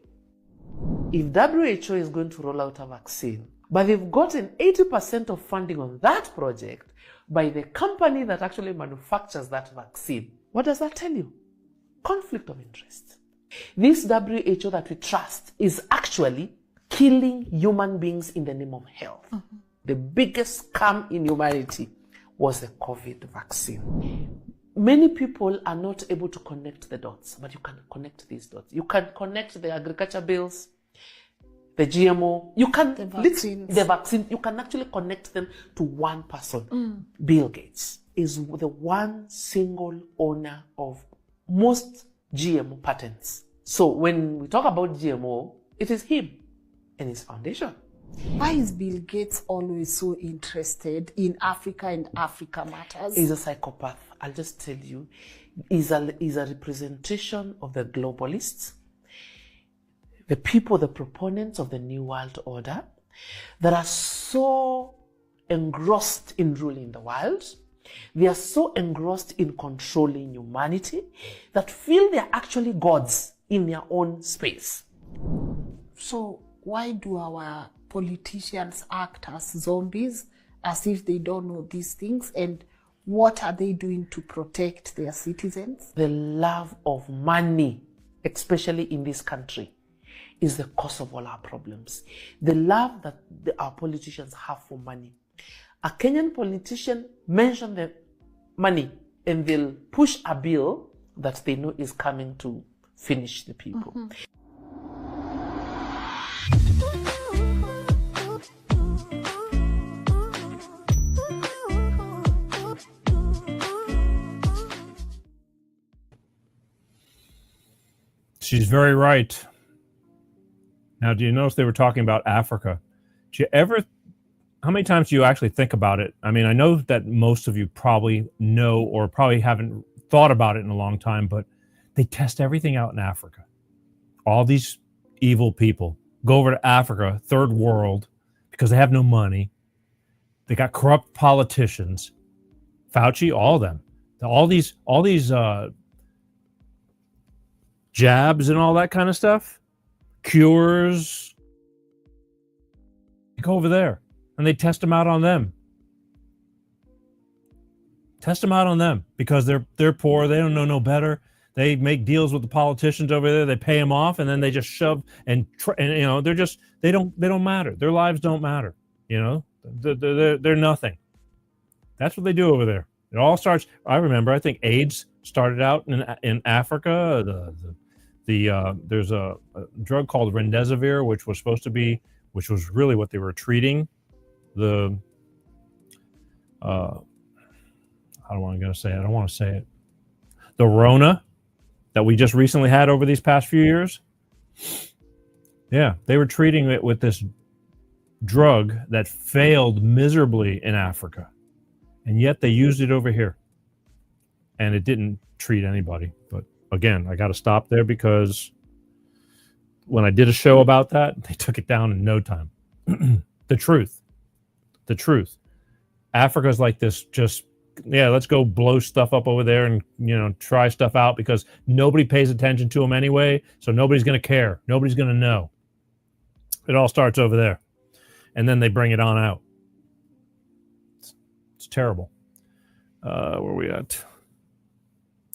If WHO is going to roll out a vaccine, but they've gotten 80% of funding on that project by the company that actually manufactures that vaccine, what does that tell you? Conflict of interest. This WHO that we trust is actually killing human beings in the name of health. The biggest scam in humanity was the COVID vaccine. Many people are not able to connect the dots, but you can connect these dots. You can connect the agriculture bills, the GMO, you can the vaccine, you can actually connect them to one person. Bill Gates is the one single owner of most GMO patents. So when we talk about GMO, it is him and his foundation. Why is Bill Gates always so interested in Africa and Africa matters? He's a psychopath. I'll just tell you. He's a representation of the globalists, the people, the proponents of the New World Order that are so engrossed in ruling the world They are so engrossed in controlling humanity that feel they are actually gods in their own space. So why do our politicians act as zombies, as if they don't know these things? And what are they doing to protect their citizens? The love of money, especially in this country, is the cause of all our problems. The love that our politicians have for money. A Kenyan politician mention the money and they'll push a bill that they know is coming to finish the people. Mm-hmm. She's very right. Now, do you notice they were talking about Africa? How many times do you actually think about it? I mean, I know that most of you probably know or probably haven't thought about it in a long time, but they test everything out in Africa. All these evil people go over to Africa, third world, because they have no money. They got corrupt politicians. Fauci, all of them. All these jabs and all that kind of stuff, cures, go over there and they test them out on them. Test them out on them because they're poor. They don't know no better. They make deals with the politicians over there. They pay them off, and then they just shove and you know they don't matter. Their lives don't matter. You know, they're nothing. That's what they do over there. It all starts. I remember. I think AIDS started out in Africa. There's a drug called remdesivir, which was really what they were treating. How do I going to say it? I don't want to say it. The Rona that we just recently had over these past few years. Yeah, they were treating it with this drug that failed miserably in Africa. And yet they used it over here. And it didn't treat anybody. But again, I got to stop there because when I did a show about that, they took it down in no time. The truth. Africa's like this, just, yeah, let's go blow stuff up over there and, you know, try stuff out because nobody pays attention to them anyway. So nobody's going to care. Nobody's going to know. It all starts over there. And then they bring it on out. It's terrible. Where are we at?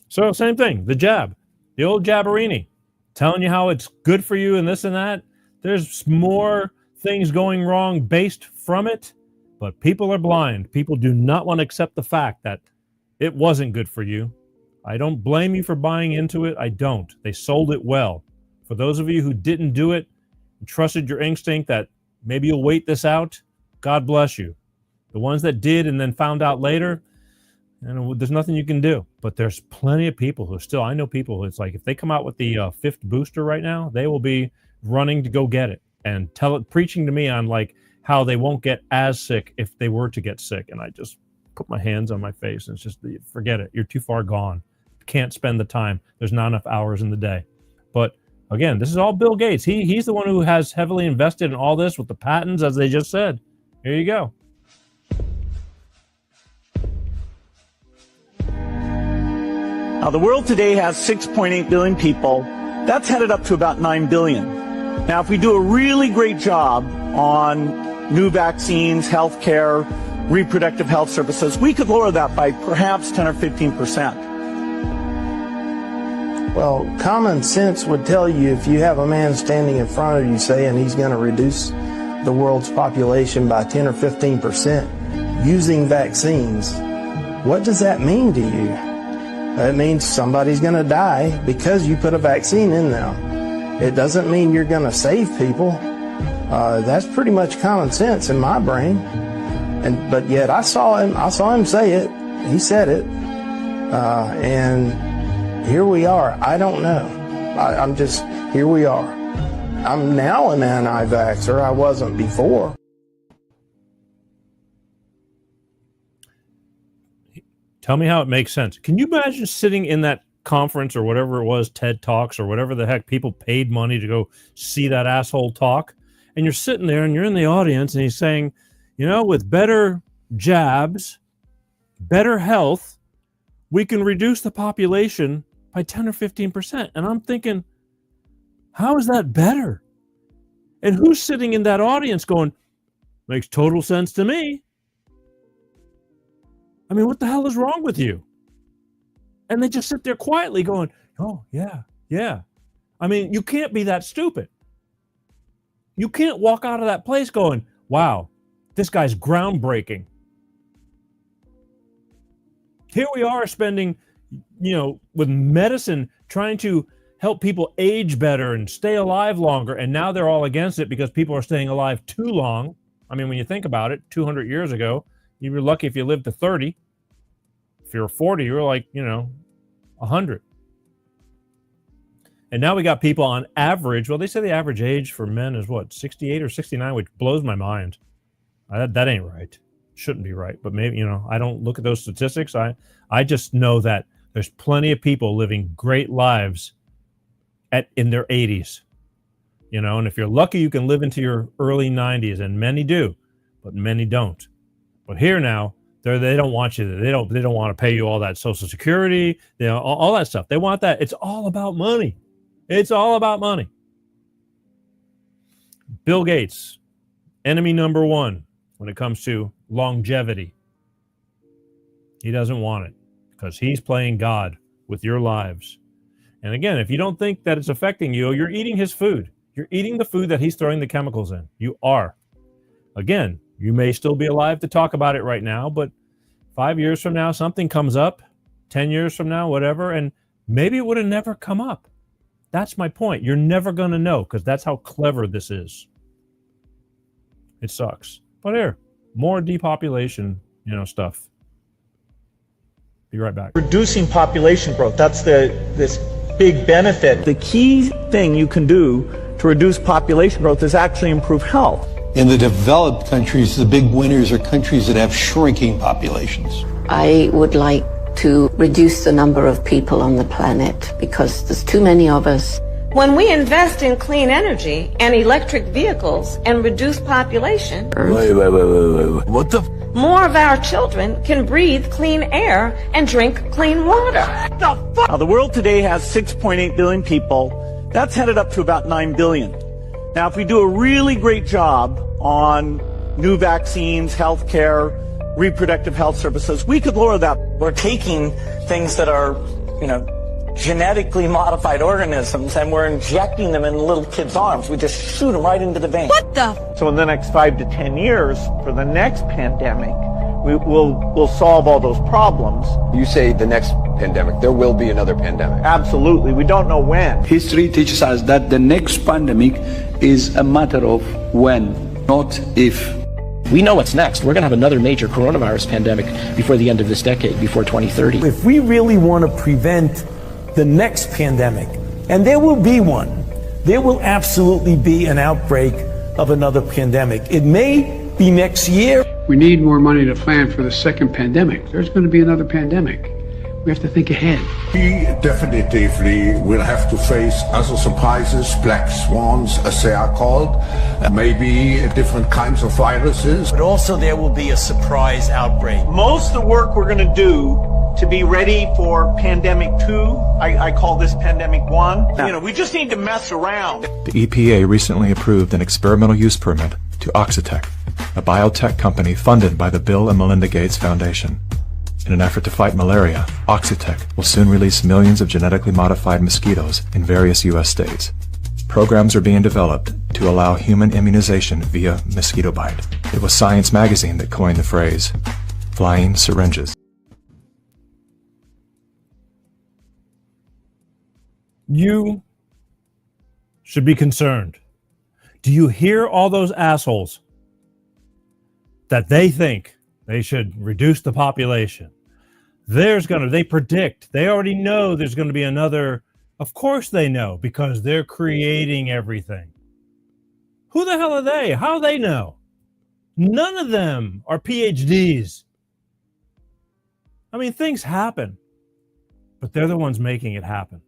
So same thing, the jab, the old jabberini, telling you how it's good for you and this and that. There's more things going wrong based from it, but people are blind. People do not want to accept the fact that it wasn't good for you. I don't blame you for buying into it. I don't. They sold it well. For those of you who didn't do it, trusted your instinct that maybe you'll wait this out, God bless you. The ones that did and then found out later, and there's nothing you can do. But there's plenty of people who still, I know people who it's like, if they come out with the fifth booster right now, they will be running to go get it and preaching to me on like how they won't get as sick if they were to get sick. And I just put my hands on my face and it's just, forget it. You're too far gone. Can't spend the time. There's not enough hours in the day. But again, this is all Bill Gates. He's the one who has heavily invested in all this with the patents, as they just said. Here you go. Now, the world today has 6.8 billion people. That's headed up to about 9 billion. Now, if we do a really great job on new vaccines, healthcare, reproductive health services, we could lower that by perhaps 10 or 15%. Well, common sense would tell you if you have a man standing in front of you saying he's going to reduce the world's population by 10 or 15% using vaccines, what does that mean to you? It means somebody's going to die because you put a vaccine in them. It doesn't mean you're going to save people. That's pretty much common sense in my brain. But yet I saw him say it. He said it. And here we are. I don't know. Here we are. I'm now an anti-vaxxer. I wasn't before. Tell me how it makes sense. Can you imagine sitting in that conference or whatever it was, TED Talks or whatever the heck, people paid money to go see that asshole talk, and you're sitting there and you're in the audience and he's saying, you know, with better jabs, better health, we can reduce the population by 10 or 15%. And I'm thinking, how is that better? And who's sitting in that audience going, makes total sense to me? I mean, what the hell is wrong with you? And they just sit there quietly going, oh, yeah, yeah. I mean, you can't be that stupid. You can't walk out of that place going, wow, this guy's groundbreaking. Here we are spending, with medicine, trying to help people age better and stay alive longer. And now they're all against it because people are staying alive too long. I mean, when you think about it, 200 years ago, you were lucky if you lived to 30. If you're 40, you were like, 100. And now we got people on average. Well, they say the average age for men is what, 68 or 69, which blows my mind. That ain't right. Shouldn't be right. But maybe, I don't look at those statistics. I just know that there's plenty of people living great lives in their 80s. And if you're lucky, you can live into your early 90s, and many do, but many don't. But here now, they don't want you. They don't want to pay you all that Social Security, all that stuff. They want that. It's all about money. It's all about money. Bill Gates, enemy number one when it comes to longevity. He doesn't want it because he's playing God with your lives. And again, if you don't think that it's affecting you, you're eating his food. You're eating the food that he's throwing the chemicals in. You are. Again, you may still be alive to talk about it right now, but 5 years from now, something comes up, 10 years from now, whatever, and maybe it would have never come up. That's my point. You're never going to know because that's how clever this is. It sucks. But here, more depopulation, stuff. Be right back. Reducing population growth, that's this big benefit. The key thing you can do to reduce population growth is actually improve health. In the developed countries, the big winners are countries that have shrinking populations. I would like to reduce the number of people on the planet because there's too many of us. When we invest in clean energy and electric vehicles and reduce population, Wait. What the? more of our children can breathe clean air and drink clean water. Now, the world today has 6.8 billion people. That's headed up to about 9 billion. Now, if we do a really great job on new vaccines, healthcare, reproductive health services, we could lower that. We're taking things that are, genetically modified organisms and we're injecting them in little kids' arms. We just shoot them right into the vein. What the? So in the next 5 to 10 years, for the next pandemic, we'll solve all those problems. You say the next pandemic, there will be another pandemic. Absolutely. We don't know when. History teaches us that the next pandemic is a matter of when, not if. We know what's next. We're going to have another major coronavirus pandemic before the end of this decade, before 2030. If we really want to prevent the next pandemic, and there will be one, there will absolutely be an outbreak of another pandemic. It may be next year. We need more money to plan for the second pandemic. There's going to be another pandemic. We have to think ahead. We definitively will have to face other surprises, black swans, as they are called, maybe different kinds of viruses. But also there will be a surprise outbreak. Most of the work we're going to do to be ready for pandemic 2, I call this pandemic 1. We just need to mess around. The EPA recently approved an experimental use permit to Oxitec, a biotech company funded by the Bill and Melinda Gates Foundation. In an effort to fight malaria, Oxitec will soon release millions of genetically modified mosquitoes in various U.S. states. Programs are being developed to allow human immunization via mosquito bite. It was Science magazine that coined the phrase, flying syringes. You should be concerned. Do you hear all those assholes that they think they should reduce the population? They predict, they already know there's going to be another. Of course they know, because they're creating everything. Who the hell are they? How do they know? None of them are PhDs. I mean, things happen, but they're the ones making it happen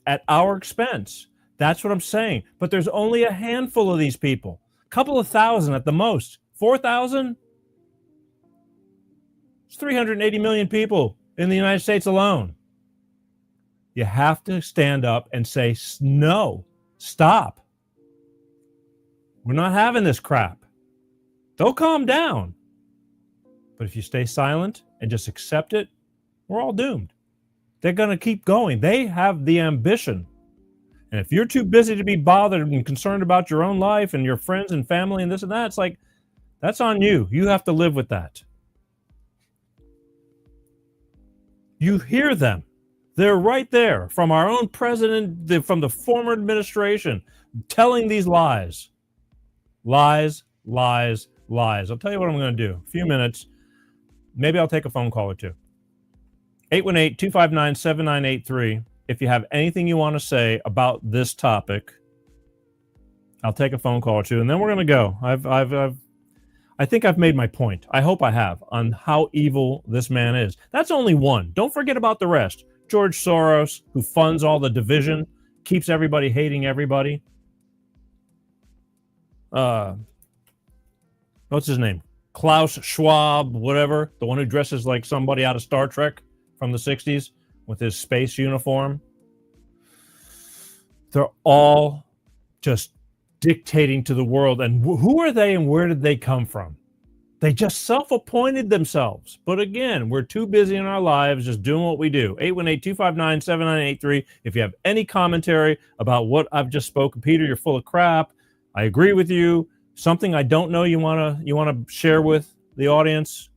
at our expense. That's what I'm saying. But there's only a handful of these people, a couple of thousand at the most, 4,000. It's 380 million people in the United States alone. You have to stand up and say, no, stop. We're not having this crap. They'll calm down. But if you stay silent and just accept it, we're all doomed. They're going to keep going. They have the ambition. And if you're too busy to be bothered and concerned about your own life and your friends and family and this and that, it's like, that's on you. You have to live with that. You hear them. They're right there from our own president, from the former administration, telling these lies. Lies, lies, lies. I'll tell you what I'm going to do. A few minutes. Maybe I'll take a phone call or two. 818-259-7983. If you have anything you want to say about this topic, I'll take a phone call or two, and then we're going to go. I think I've made my point. I hope I have on how evil this man is. That's only one. Don't forget about the rest. George Soros, who funds all the division, keeps everybody hating everybody. What's his name? Klaus Schwab, whatever. The one who dresses like somebody out of Star Trek from the 60s with his space uniform. They're all just dictating to the world. And who are they and where did they come from? They just self-appointed themselves. But again, we're too busy in our lives just doing what we do. 818-259-7983. If you have any commentary about what I've just spoken, Peter, you're full of crap. I agree with you. Something I don't know you want to share with the audience,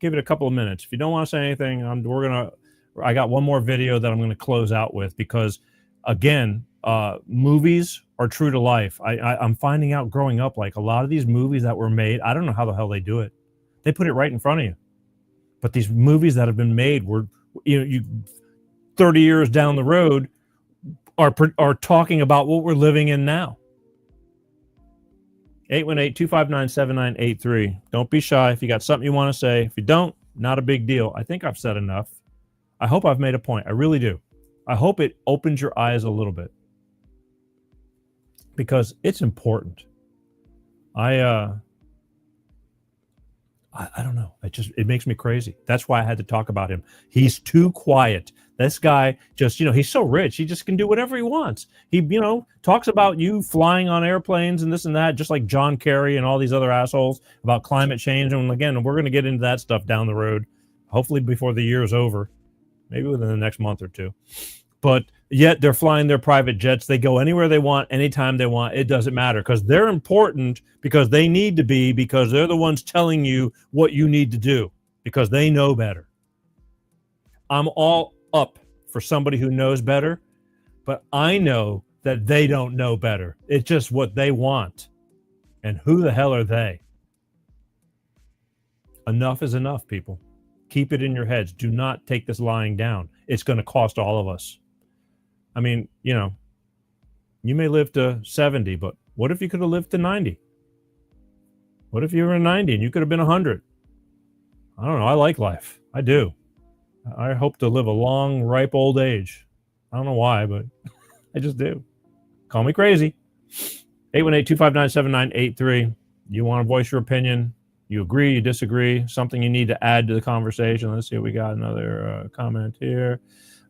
give it a couple of minutes. If you don't want to say anything, I got one more video that I'm going to close out with because, again, movies are true to life. I'm finding out growing up, like a lot of these movies that were made, I don't know how the hell they do it. They put it right in front of you. But these movies that have been made were, 30 years down the road are talking about what we're living in now. 818-259-7983. Don't be shy. If you got something you want to say, if you don't, not a big deal. I think I've said enough. I hope I've made a point. I really do. I hope it opens your eyes a little bit because it's important. I don't know. It makes me crazy. That's why I had to talk about him. He's too quiet. This guy just, he's so rich. He just can do whatever he wants. He, talks about you flying on airplanes and this and that, just like John Kerry and all these other assholes about climate change. And again, we're going to get into that stuff down the road, hopefully before the year is over, maybe within the next month or two. But yet they're flying their private jets. They go anywhere they want, anytime they want. It doesn't matter because they're important because they need to be, because they're the ones telling you what you need to do because they know better. I'm all up for somebody who knows better, but I know that they don't know better. It's just what they want. And who the hell are they? Enough is enough, people. Keep it in your heads. Do not take this lying down. It's going to cost all of us. I mean, you may live to 70, but what if you could have lived to 90? What if you were 90 and you could have been 100? I don't know. I like life. I do. I hope to live a long, ripe old age. I don't know why, but I just do. Call me crazy. 818-259-7983. You want to voice your opinion? You agree, you disagree, something you need to add to the conversation. Let's see, we got another comment here.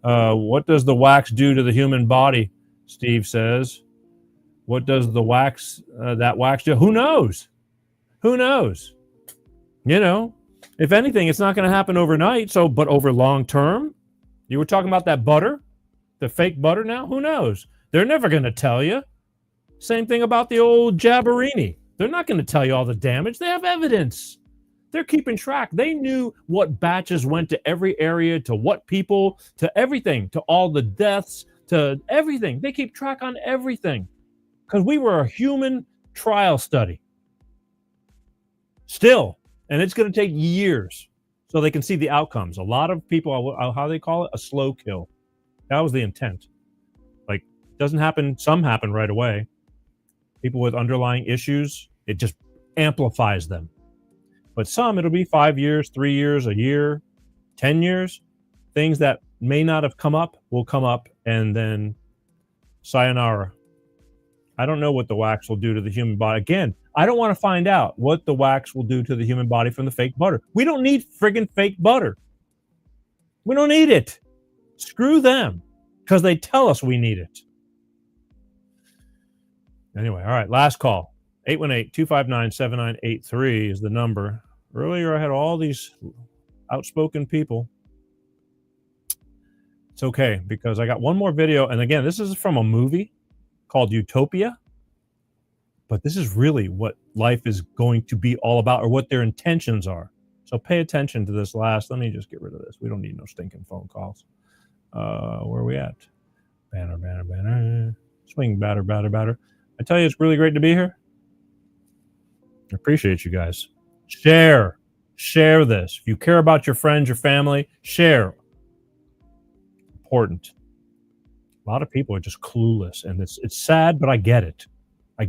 What does the wax do to the human body? Steve says. What does the wax, that wax do? Who knows? Who knows? If anything, it's not going to happen overnight. But over long term, you were talking about that butter, the fake butter now. Who knows? They're never going to tell you. Same thing about the old Jabberini. They're not going to tell you all the damage. They have evidence. They're keeping track. They knew what batches went to every area, to what people, to everything, to all the deaths, to everything. They keep track on everything because we were a human trial study. Still, and it's going to take years so they can see the outcomes. A lot of people, how they call it, a slow kill. That was the intent. Like, doesn't happen. Some happen right away. People with underlying issues, it just amplifies them. But some, it'll be 5 years, 3 years, a year, 10 years. Things that may not have come up will come up, and then sayonara. I don't know what the wax will do to the human body. Again, I don't want to find out what the wax will do to the human body from the fake butter. We don't need friggin' fake butter. We don't need it. Screw them, because they tell us we need it. Anyway, all right, last call. 818-259-7983 is the number. Earlier, I had all these outspoken people. It's okay, because I got one more video. And again, this is from a movie called Utopia. But this is really what life is going to be all about, or what their intentions are. So pay attention to this last. Let me just get rid of this. We don't need no stinking phone calls. Where are we at? Banner, banner, banner. Swing, batter, batter, batter. I tell you, it's really great to be here. I appreciate you guys. Share this. If you care about your friends, your family, share. Important. A lot of people are just clueless, and it's sad, but I get it. I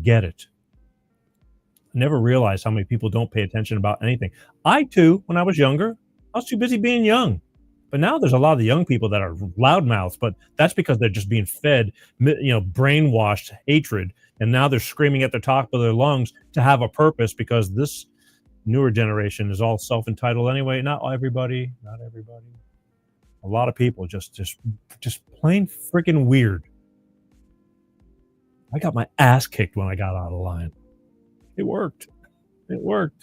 never realized how many people don't pay attention about anything. I too, when I was younger, I was too busy being young. But now there's a lot of the young people that are loudmouths, but that's because they're just being fed, brainwashed hatred. And now they're screaming at the top of their lungs to have a purpose, because this newer generation is all self-entitled anyway. Not everybody. A lot of people just plain freaking weird. I got my ass kicked when I got out of line. It worked. But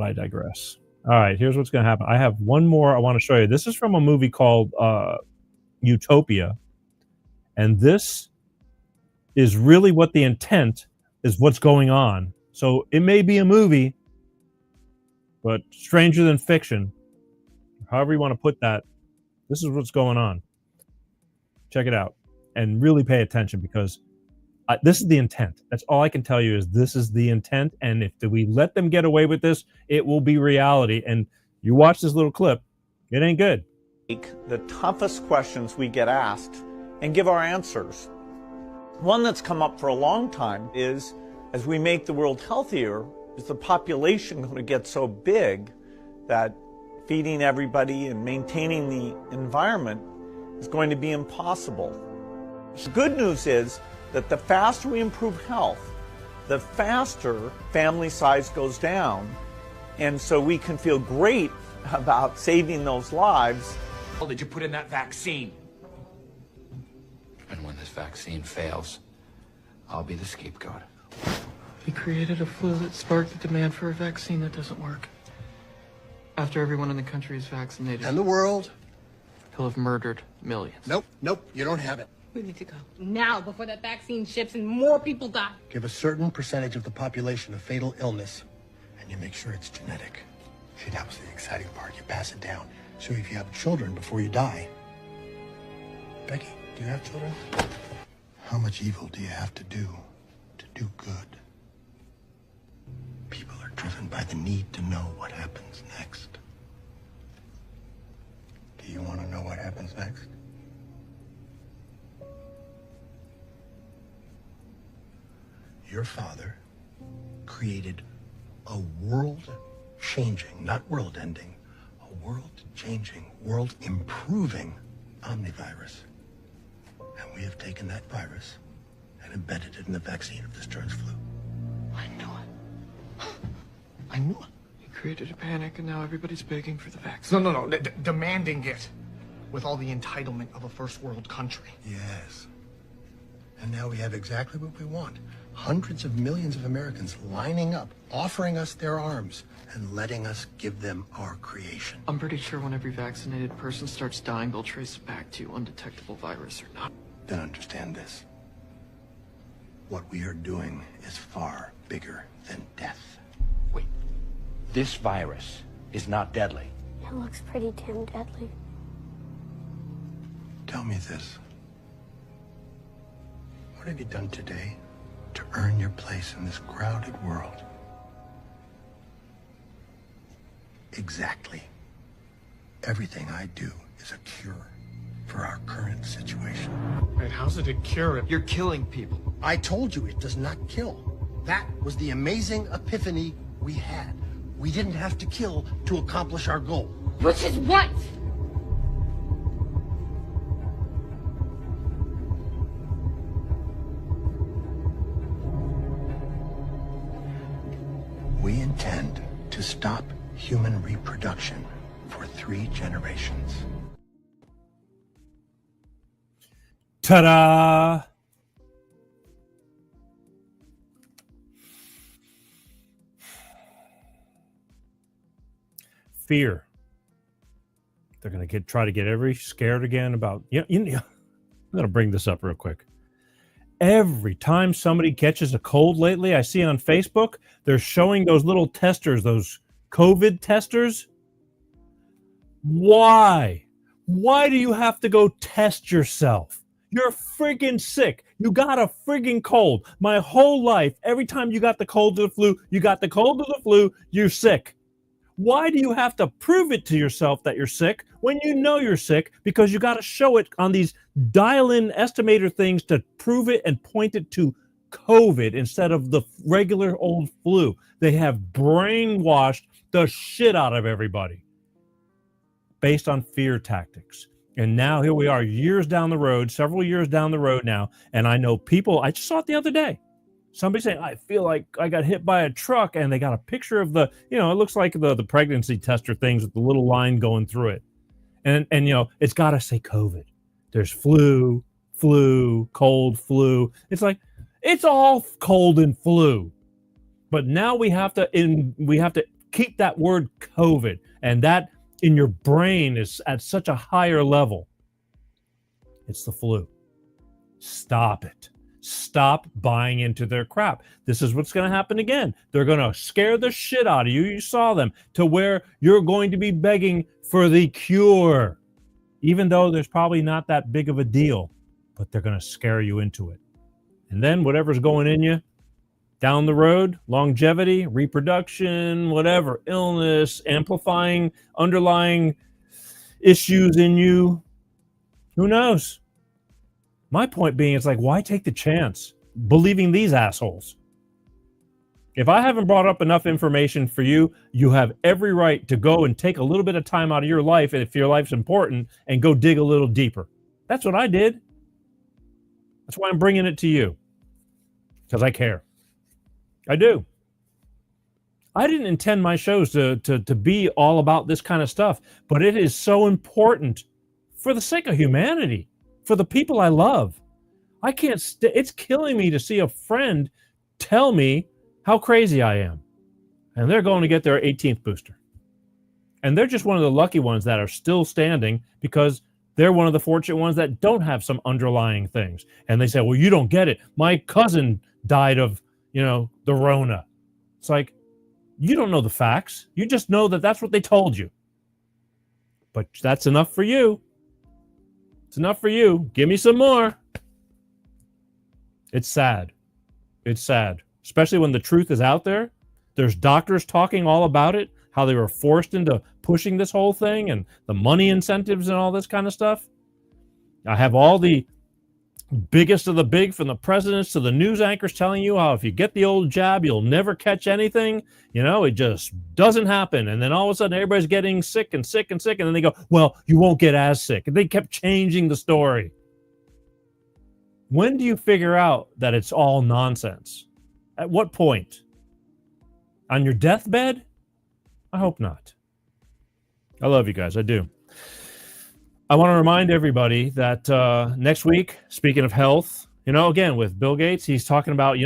I digress. All right, here's what's going to happen. I have one more I want to show you. This is from a movie called Utopia. And this is really what the intent is, what's going on. So it may be a movie, but stranger than fiction, however you want to put that, this is what's going on. Check it out and really pay attention, because this is the intent. That's all I can tell you, is this is the intent. And if we let them get away with this, it will be reality. And you watch this little clip, it ain't good. The toughest questions we get asked and give our answers. One that's come up for a long time is, as we make the world healthier, is the population going to get so big that feeding everybody and maintaining the environment is going to be impossible? The good news is that the faster we improve health, the faster family size goes down, and so we can feel great about saving those lives. Well, did you put in that vaccine? And when this vaccine fails, I'll be the scapegoat. We created a flu that sparked the demand for a vaccine that doesn't work. After everyone in the country is vaccinated. And the world? He'll have murdered millions. Nope, you don't have it. We need to go now before that vaccine ships and more people die. Give a certain percentage of the population a fatal illness, and you make sure it's genetic. See, that was the exciting part. You pass it down. So if you have children before you die. Becky, do you have children? How much evil do you have to do good? People are driven by the need to know what happens next. Do you want to know what happens next? Your father created a world-changing, not world-ending, a world-changing, world-improving omnivirus. And we have taken that virus and embedded it in the vaccine of this turns flu. I knew it. I knew it. He created a panic, and now everybody's begging for the vaccine. No. Demanding it with all the entitlement of a first world country. Yes. And now we have exactly what we want. Hundreds of millions of Americans lining up, offering us their arms, and letting us give them our creation. I'm pretty sure when every vaccinated person starts dying, they'll trace it back to undetectable virus or not. Then understand this. What we are doing is far bigger than death. Wait, this virus is not deadly. It looks pretty damn deadly. Tell me this. What have you done today to earn your place in this crowded world? Exactly. Everything I do is a cure for our current situation. Wait, how's it a cure if you're killing people? I told you it does not kill. That was the amazing epiphany we had. We didn't have to kill to accomplish our goal. Which is what? reproduction for 3 generations. Ta-da! Fear. They're going to try to get everybody scared again about, I'm going to bring this up real quick. Every time somebody catches a cold lately, I see on Facebook, they're showing those little testers, those COVID testers. Why? Why do you have to go test yourself? You're friggin' sick. You got a friggin' cold. My whole life, every time you got the cold or the flu, you're sick. Why do you have to prove it to yourself that you're sick when you know you're sick? Because you got to show it on these dial-in estimator things to prove it and point it to COVID instead of the regular old flu. They have brainwashed the shit out of everybody based on fear tactics. And now here we are years down the road, several years down the road now, and I know people, I just saw it the other day. Somebody saying, I feel like I got hit by a truck, and they got a picture of the, it looks like the pregnancy tester things with the little line going through it. And it's got to say COVID. There's flu, cold, flu. It's like, it's all cold and flu. But now we have to keep that word COVID, and that in your brain is at such a higher level. It's the flu. Stop it. Stop buying into their crap. This is what's going to happen again. They're going to scare the shit out of you. You saw them, to where you're going to be begging for the cure, even though there's probably not that big of a deal, but they're going to scare you into it. And then whatever's going in you down the road, longevity, reproduction, whatever, illness, amplifying underlying issues in you, who knows? My point being, it's like, why take the chance believing these assholes? If I haven't brought up enough information for you, you have every right to go and take a little bit of time out of your life, if your life's important, and go dig a little deeper. That's what I did. That's why I'm bringing it to you. Because I care. I do. I didn't intend my shows to be all about this kind of stuff, but it is so important for the sake of humanity. For the people I love. I can't it's killing me to see a friend tell me how crazy I am. And they're going to get their 18th booster. And they're just one of the lucky ones that are still standing, because they're one of the fortunate ones that don't have some underlying things. And they say, well, you don't get it. My cousin died of, the Rona. It's like, you don't know the facts. You just know that that's what they told you. But that's enough for you. It's enough for you. Give me some more. It's sad. It's sad. Especially when the truth is out there. There's doctors talking all about it, how they were forced into pushing this whole thing and the money incentives and all this kind of stuff. I have all the biggest of the big, from the presidents to the news anchors, telling you how if you get the old jab, you'll never catch anything. It just doesn't happen. And then all of a sudden, everybody's getting sick and sick and sick. And then they go, well, you won't get as sick. And they kept changing the story. When do you figure out that it's all nonsense? At what point? On your deathbed? I hope not. I love you guys. I do. I want to remind everybody that next week, speaking of health, again, with Bill Gates, he's talking about,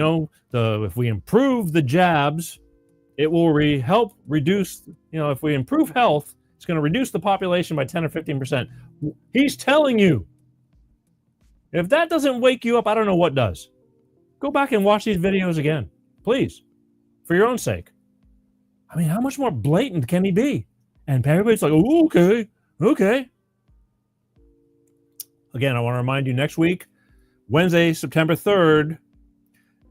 if we improve the jabs, it will help reduce, if we improve health, it's going to reduce the population by 10 or 15%. He's telling you. If that doesn't wake you up, I don't know what does. Go back and watch these videos again, please, for your own sake. I mean, how much more blatant can he be? And everybody's like, oh, okay. Again, I want to remind you, next week, Wednesday, September 3rd,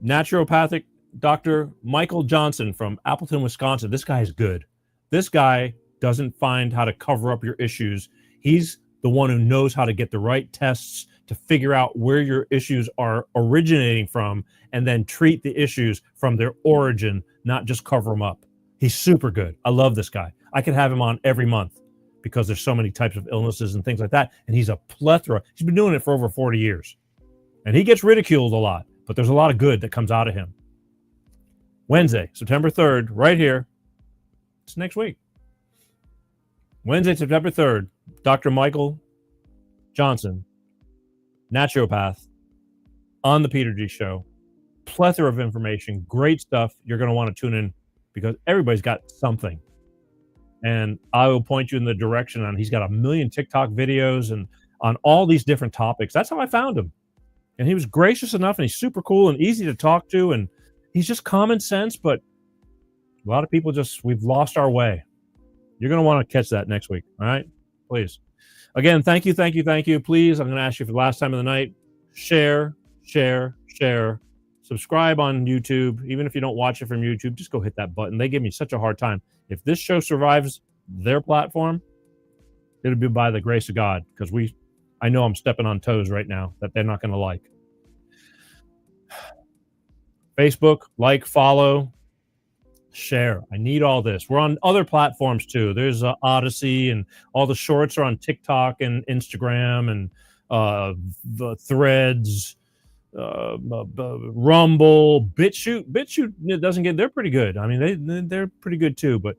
naturopathic Dr. Michael Johnson from Appleton, Wisconsin. This guy is good. This guy doesn't find how to cover up your issues. He's the one who knows how to get the right tests to figure out where your issues are originating from, and then treat the issues from their origin, not just cover them up. He's super good. I love this guy. I could have him on every month, because there's so many types of illnesses and things like that. And he's a plethora. He's been doing it for over 40 years. And he gets ridiculed a lot, but there's a lot of good that comes out of him. Wednesday, September 3rd, right here. It's next week. Wednesday, September 3rd, Dr. Michael Johnson, naturopath, on the Peter G Show. Plethora of information, great stuff. You're going to want to tune in because everybody's got something. And I will point you in the direction on. He's got a million TikTok videos and on all these different topics. That's how I found him. And he was gracious enough, and he's super cool and easy to talk to, and he's just common sense, but a lot of people we've lost our way. You're going to want to catch that next week. All right? Please. Again, thank you. Please, I'm going to ask you for the last time of the night, share. Subscribe on YouTube. Even if you don't watch it from YouTube, just go hit that button. They give me such a hard time. If this show survives their platform, it'll be by the grace of God, because I know I'm stepping on toes right now that they're not going to like. Facebook, like, follow, share. I need all this. We're on other platforms too. There's Odyssey, and all the shorts are on TikTok and Instagram and the Threads, Rumble, BitChute it doesn't get. They're pretty good. I mean, they're pretty good too. But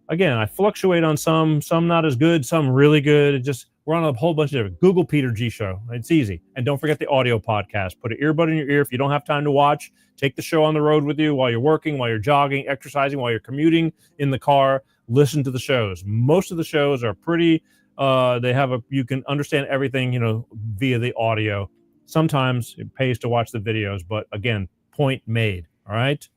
again, I fluctuate on some not as good, some really good. We're on a whole bunch of different. Google Peter G Show. It's easy. And don't forget the audio podcast. Put an earbud in your ear if you don't have time to watch. Take the show on the road with you while you're working, while you're jogging, exercising, while you're commuting in the car. Listen to the shows. Most of the shows are pretty. You can understand everything, via the audio. Sometimes it pays to watch the videos, but again, point made. All right,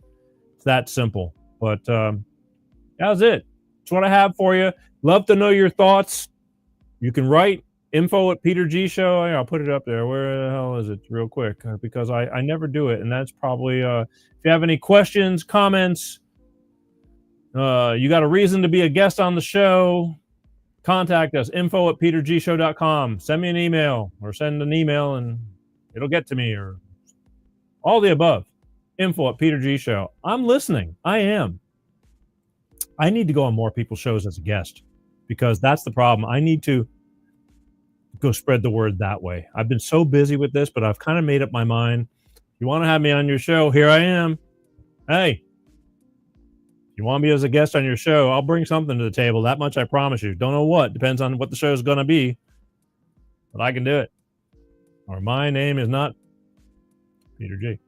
it's that simple. But that's it. That's what I have for you. Love to know your thoughts. You can write info@Peter G Show. I'll put it up there. Where the hell is it? Real quick, because I never do it, and that's probably if you have any questions, comments, you got a reason to be a guest on the show, contact us, info@petergshow.com. Send me an email or send an email and it'll get to me, or all the above. info@Peter Show. I'm listening. I am. I need to go on more people's shows as a guest, because that's the problem. I need to go spread the word that way. I've been so busy with this, but I've kind of made up my mind. You want to have me on your show? Here I am. Hey, you want me as a guest on your show? I'll bring something to the table. That much I promise you. Don't know what. Depends on what the show is going to be, but I can do it. Or my name is not Peter G.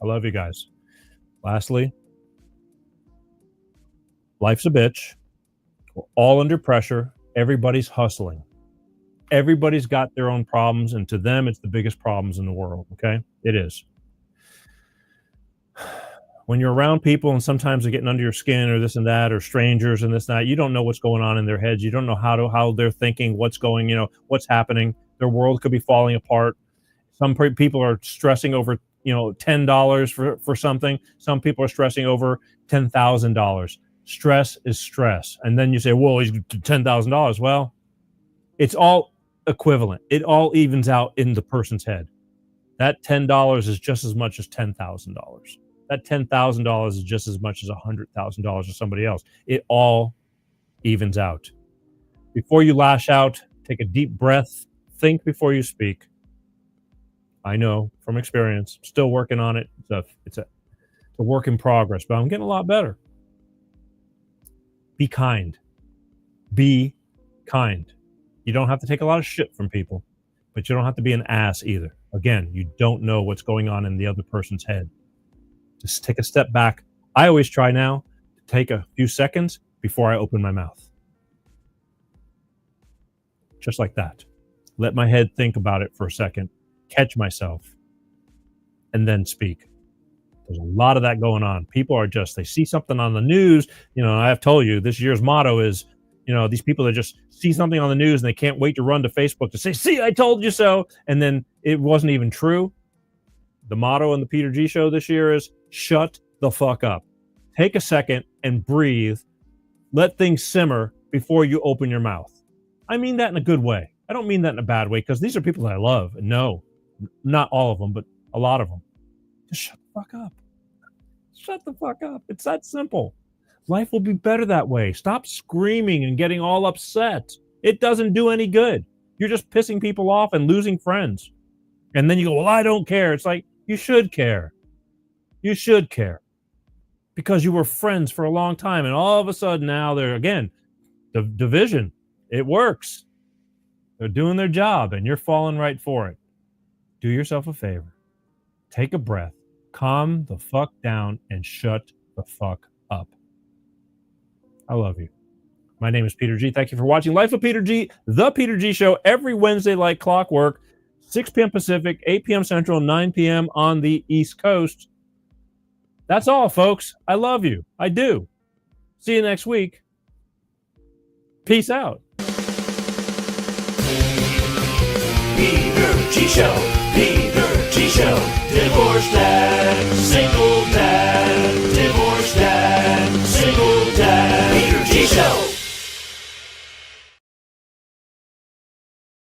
I love you guys. Lastly, life's a bitch. We're all under pressure. Everybody's hustling. Everybody's got their own problems, and to them, it's the biggest problems in the world, okay? It is. When you're around people and sometimes they're getting under your skin or this and that, or strangers and this and that, you don't know what's going on in their heads. You don't know how they're thinking, what's happening. Their world could be falling apart. Some people are stressing over, $10 for something. Some people are stressing over $10,000. Stress is stress. And then you say, well, he's $10,000. Well, it's all equivalent. It all evens out in the person's head. That $10 is just as much as $10,000. That $10,000 is just as much as $100,000 to somebody else. It all evens out. Before you lash out, take a deep breath. Think before you speak. I know from experience, still working on it. It's a work in progress, but I'm getting a lot better. Be kind. Be kind. You don't have to take a lot of shit from people, but you don't have to be an ass either. Again, you don't know what's going on in the other person's head. Just take a step back. I always try now to take a few seconds before I open my mouth. Just like that. Let my head think about it for a second, catch myself, and then speak. There's a lot of that going on. People are they see something on the news. I've told you this year's motto is, these people that just see something on the news and they can't wait to run to Facebook to say, see, I told you so. And then it wasn't even true. The motto on the Peter G Show this year is shut the fuck up. Take a second and breathe. Let things simmer before you open your mouth. I mean that in a good way. I don't mean that in a bad way, because these are people that I love. And no, not all of them, but a lot of them. Just shut the fuck up. Shut the fuck up. It's that simple. Life will be better that way. Stop screaming and getting all upset. It doesn't do any good. You're just pissing people off and losing friends. And then you go, well, I don't care. It's like, you should care. You should care. Because you were friends for a long time. And all of a sudden now they're, again, the division. It works. They're doing their job, and you're falling right for it. Do yourself a favor. Take a breath. Calm the fuck down and shut the fuck up. I love you. My name is Peter G. Thank you for watching Life of Peter G, The Peter G Show, every Wednesday like clockwork, 6 p.m. Pacific, 8 p.m. Central, 9 p.m. on the East Coast. That's all, folks. I love you. I do. See you next week. Peace out. Peter G Show, Peter G Show, divorced and single.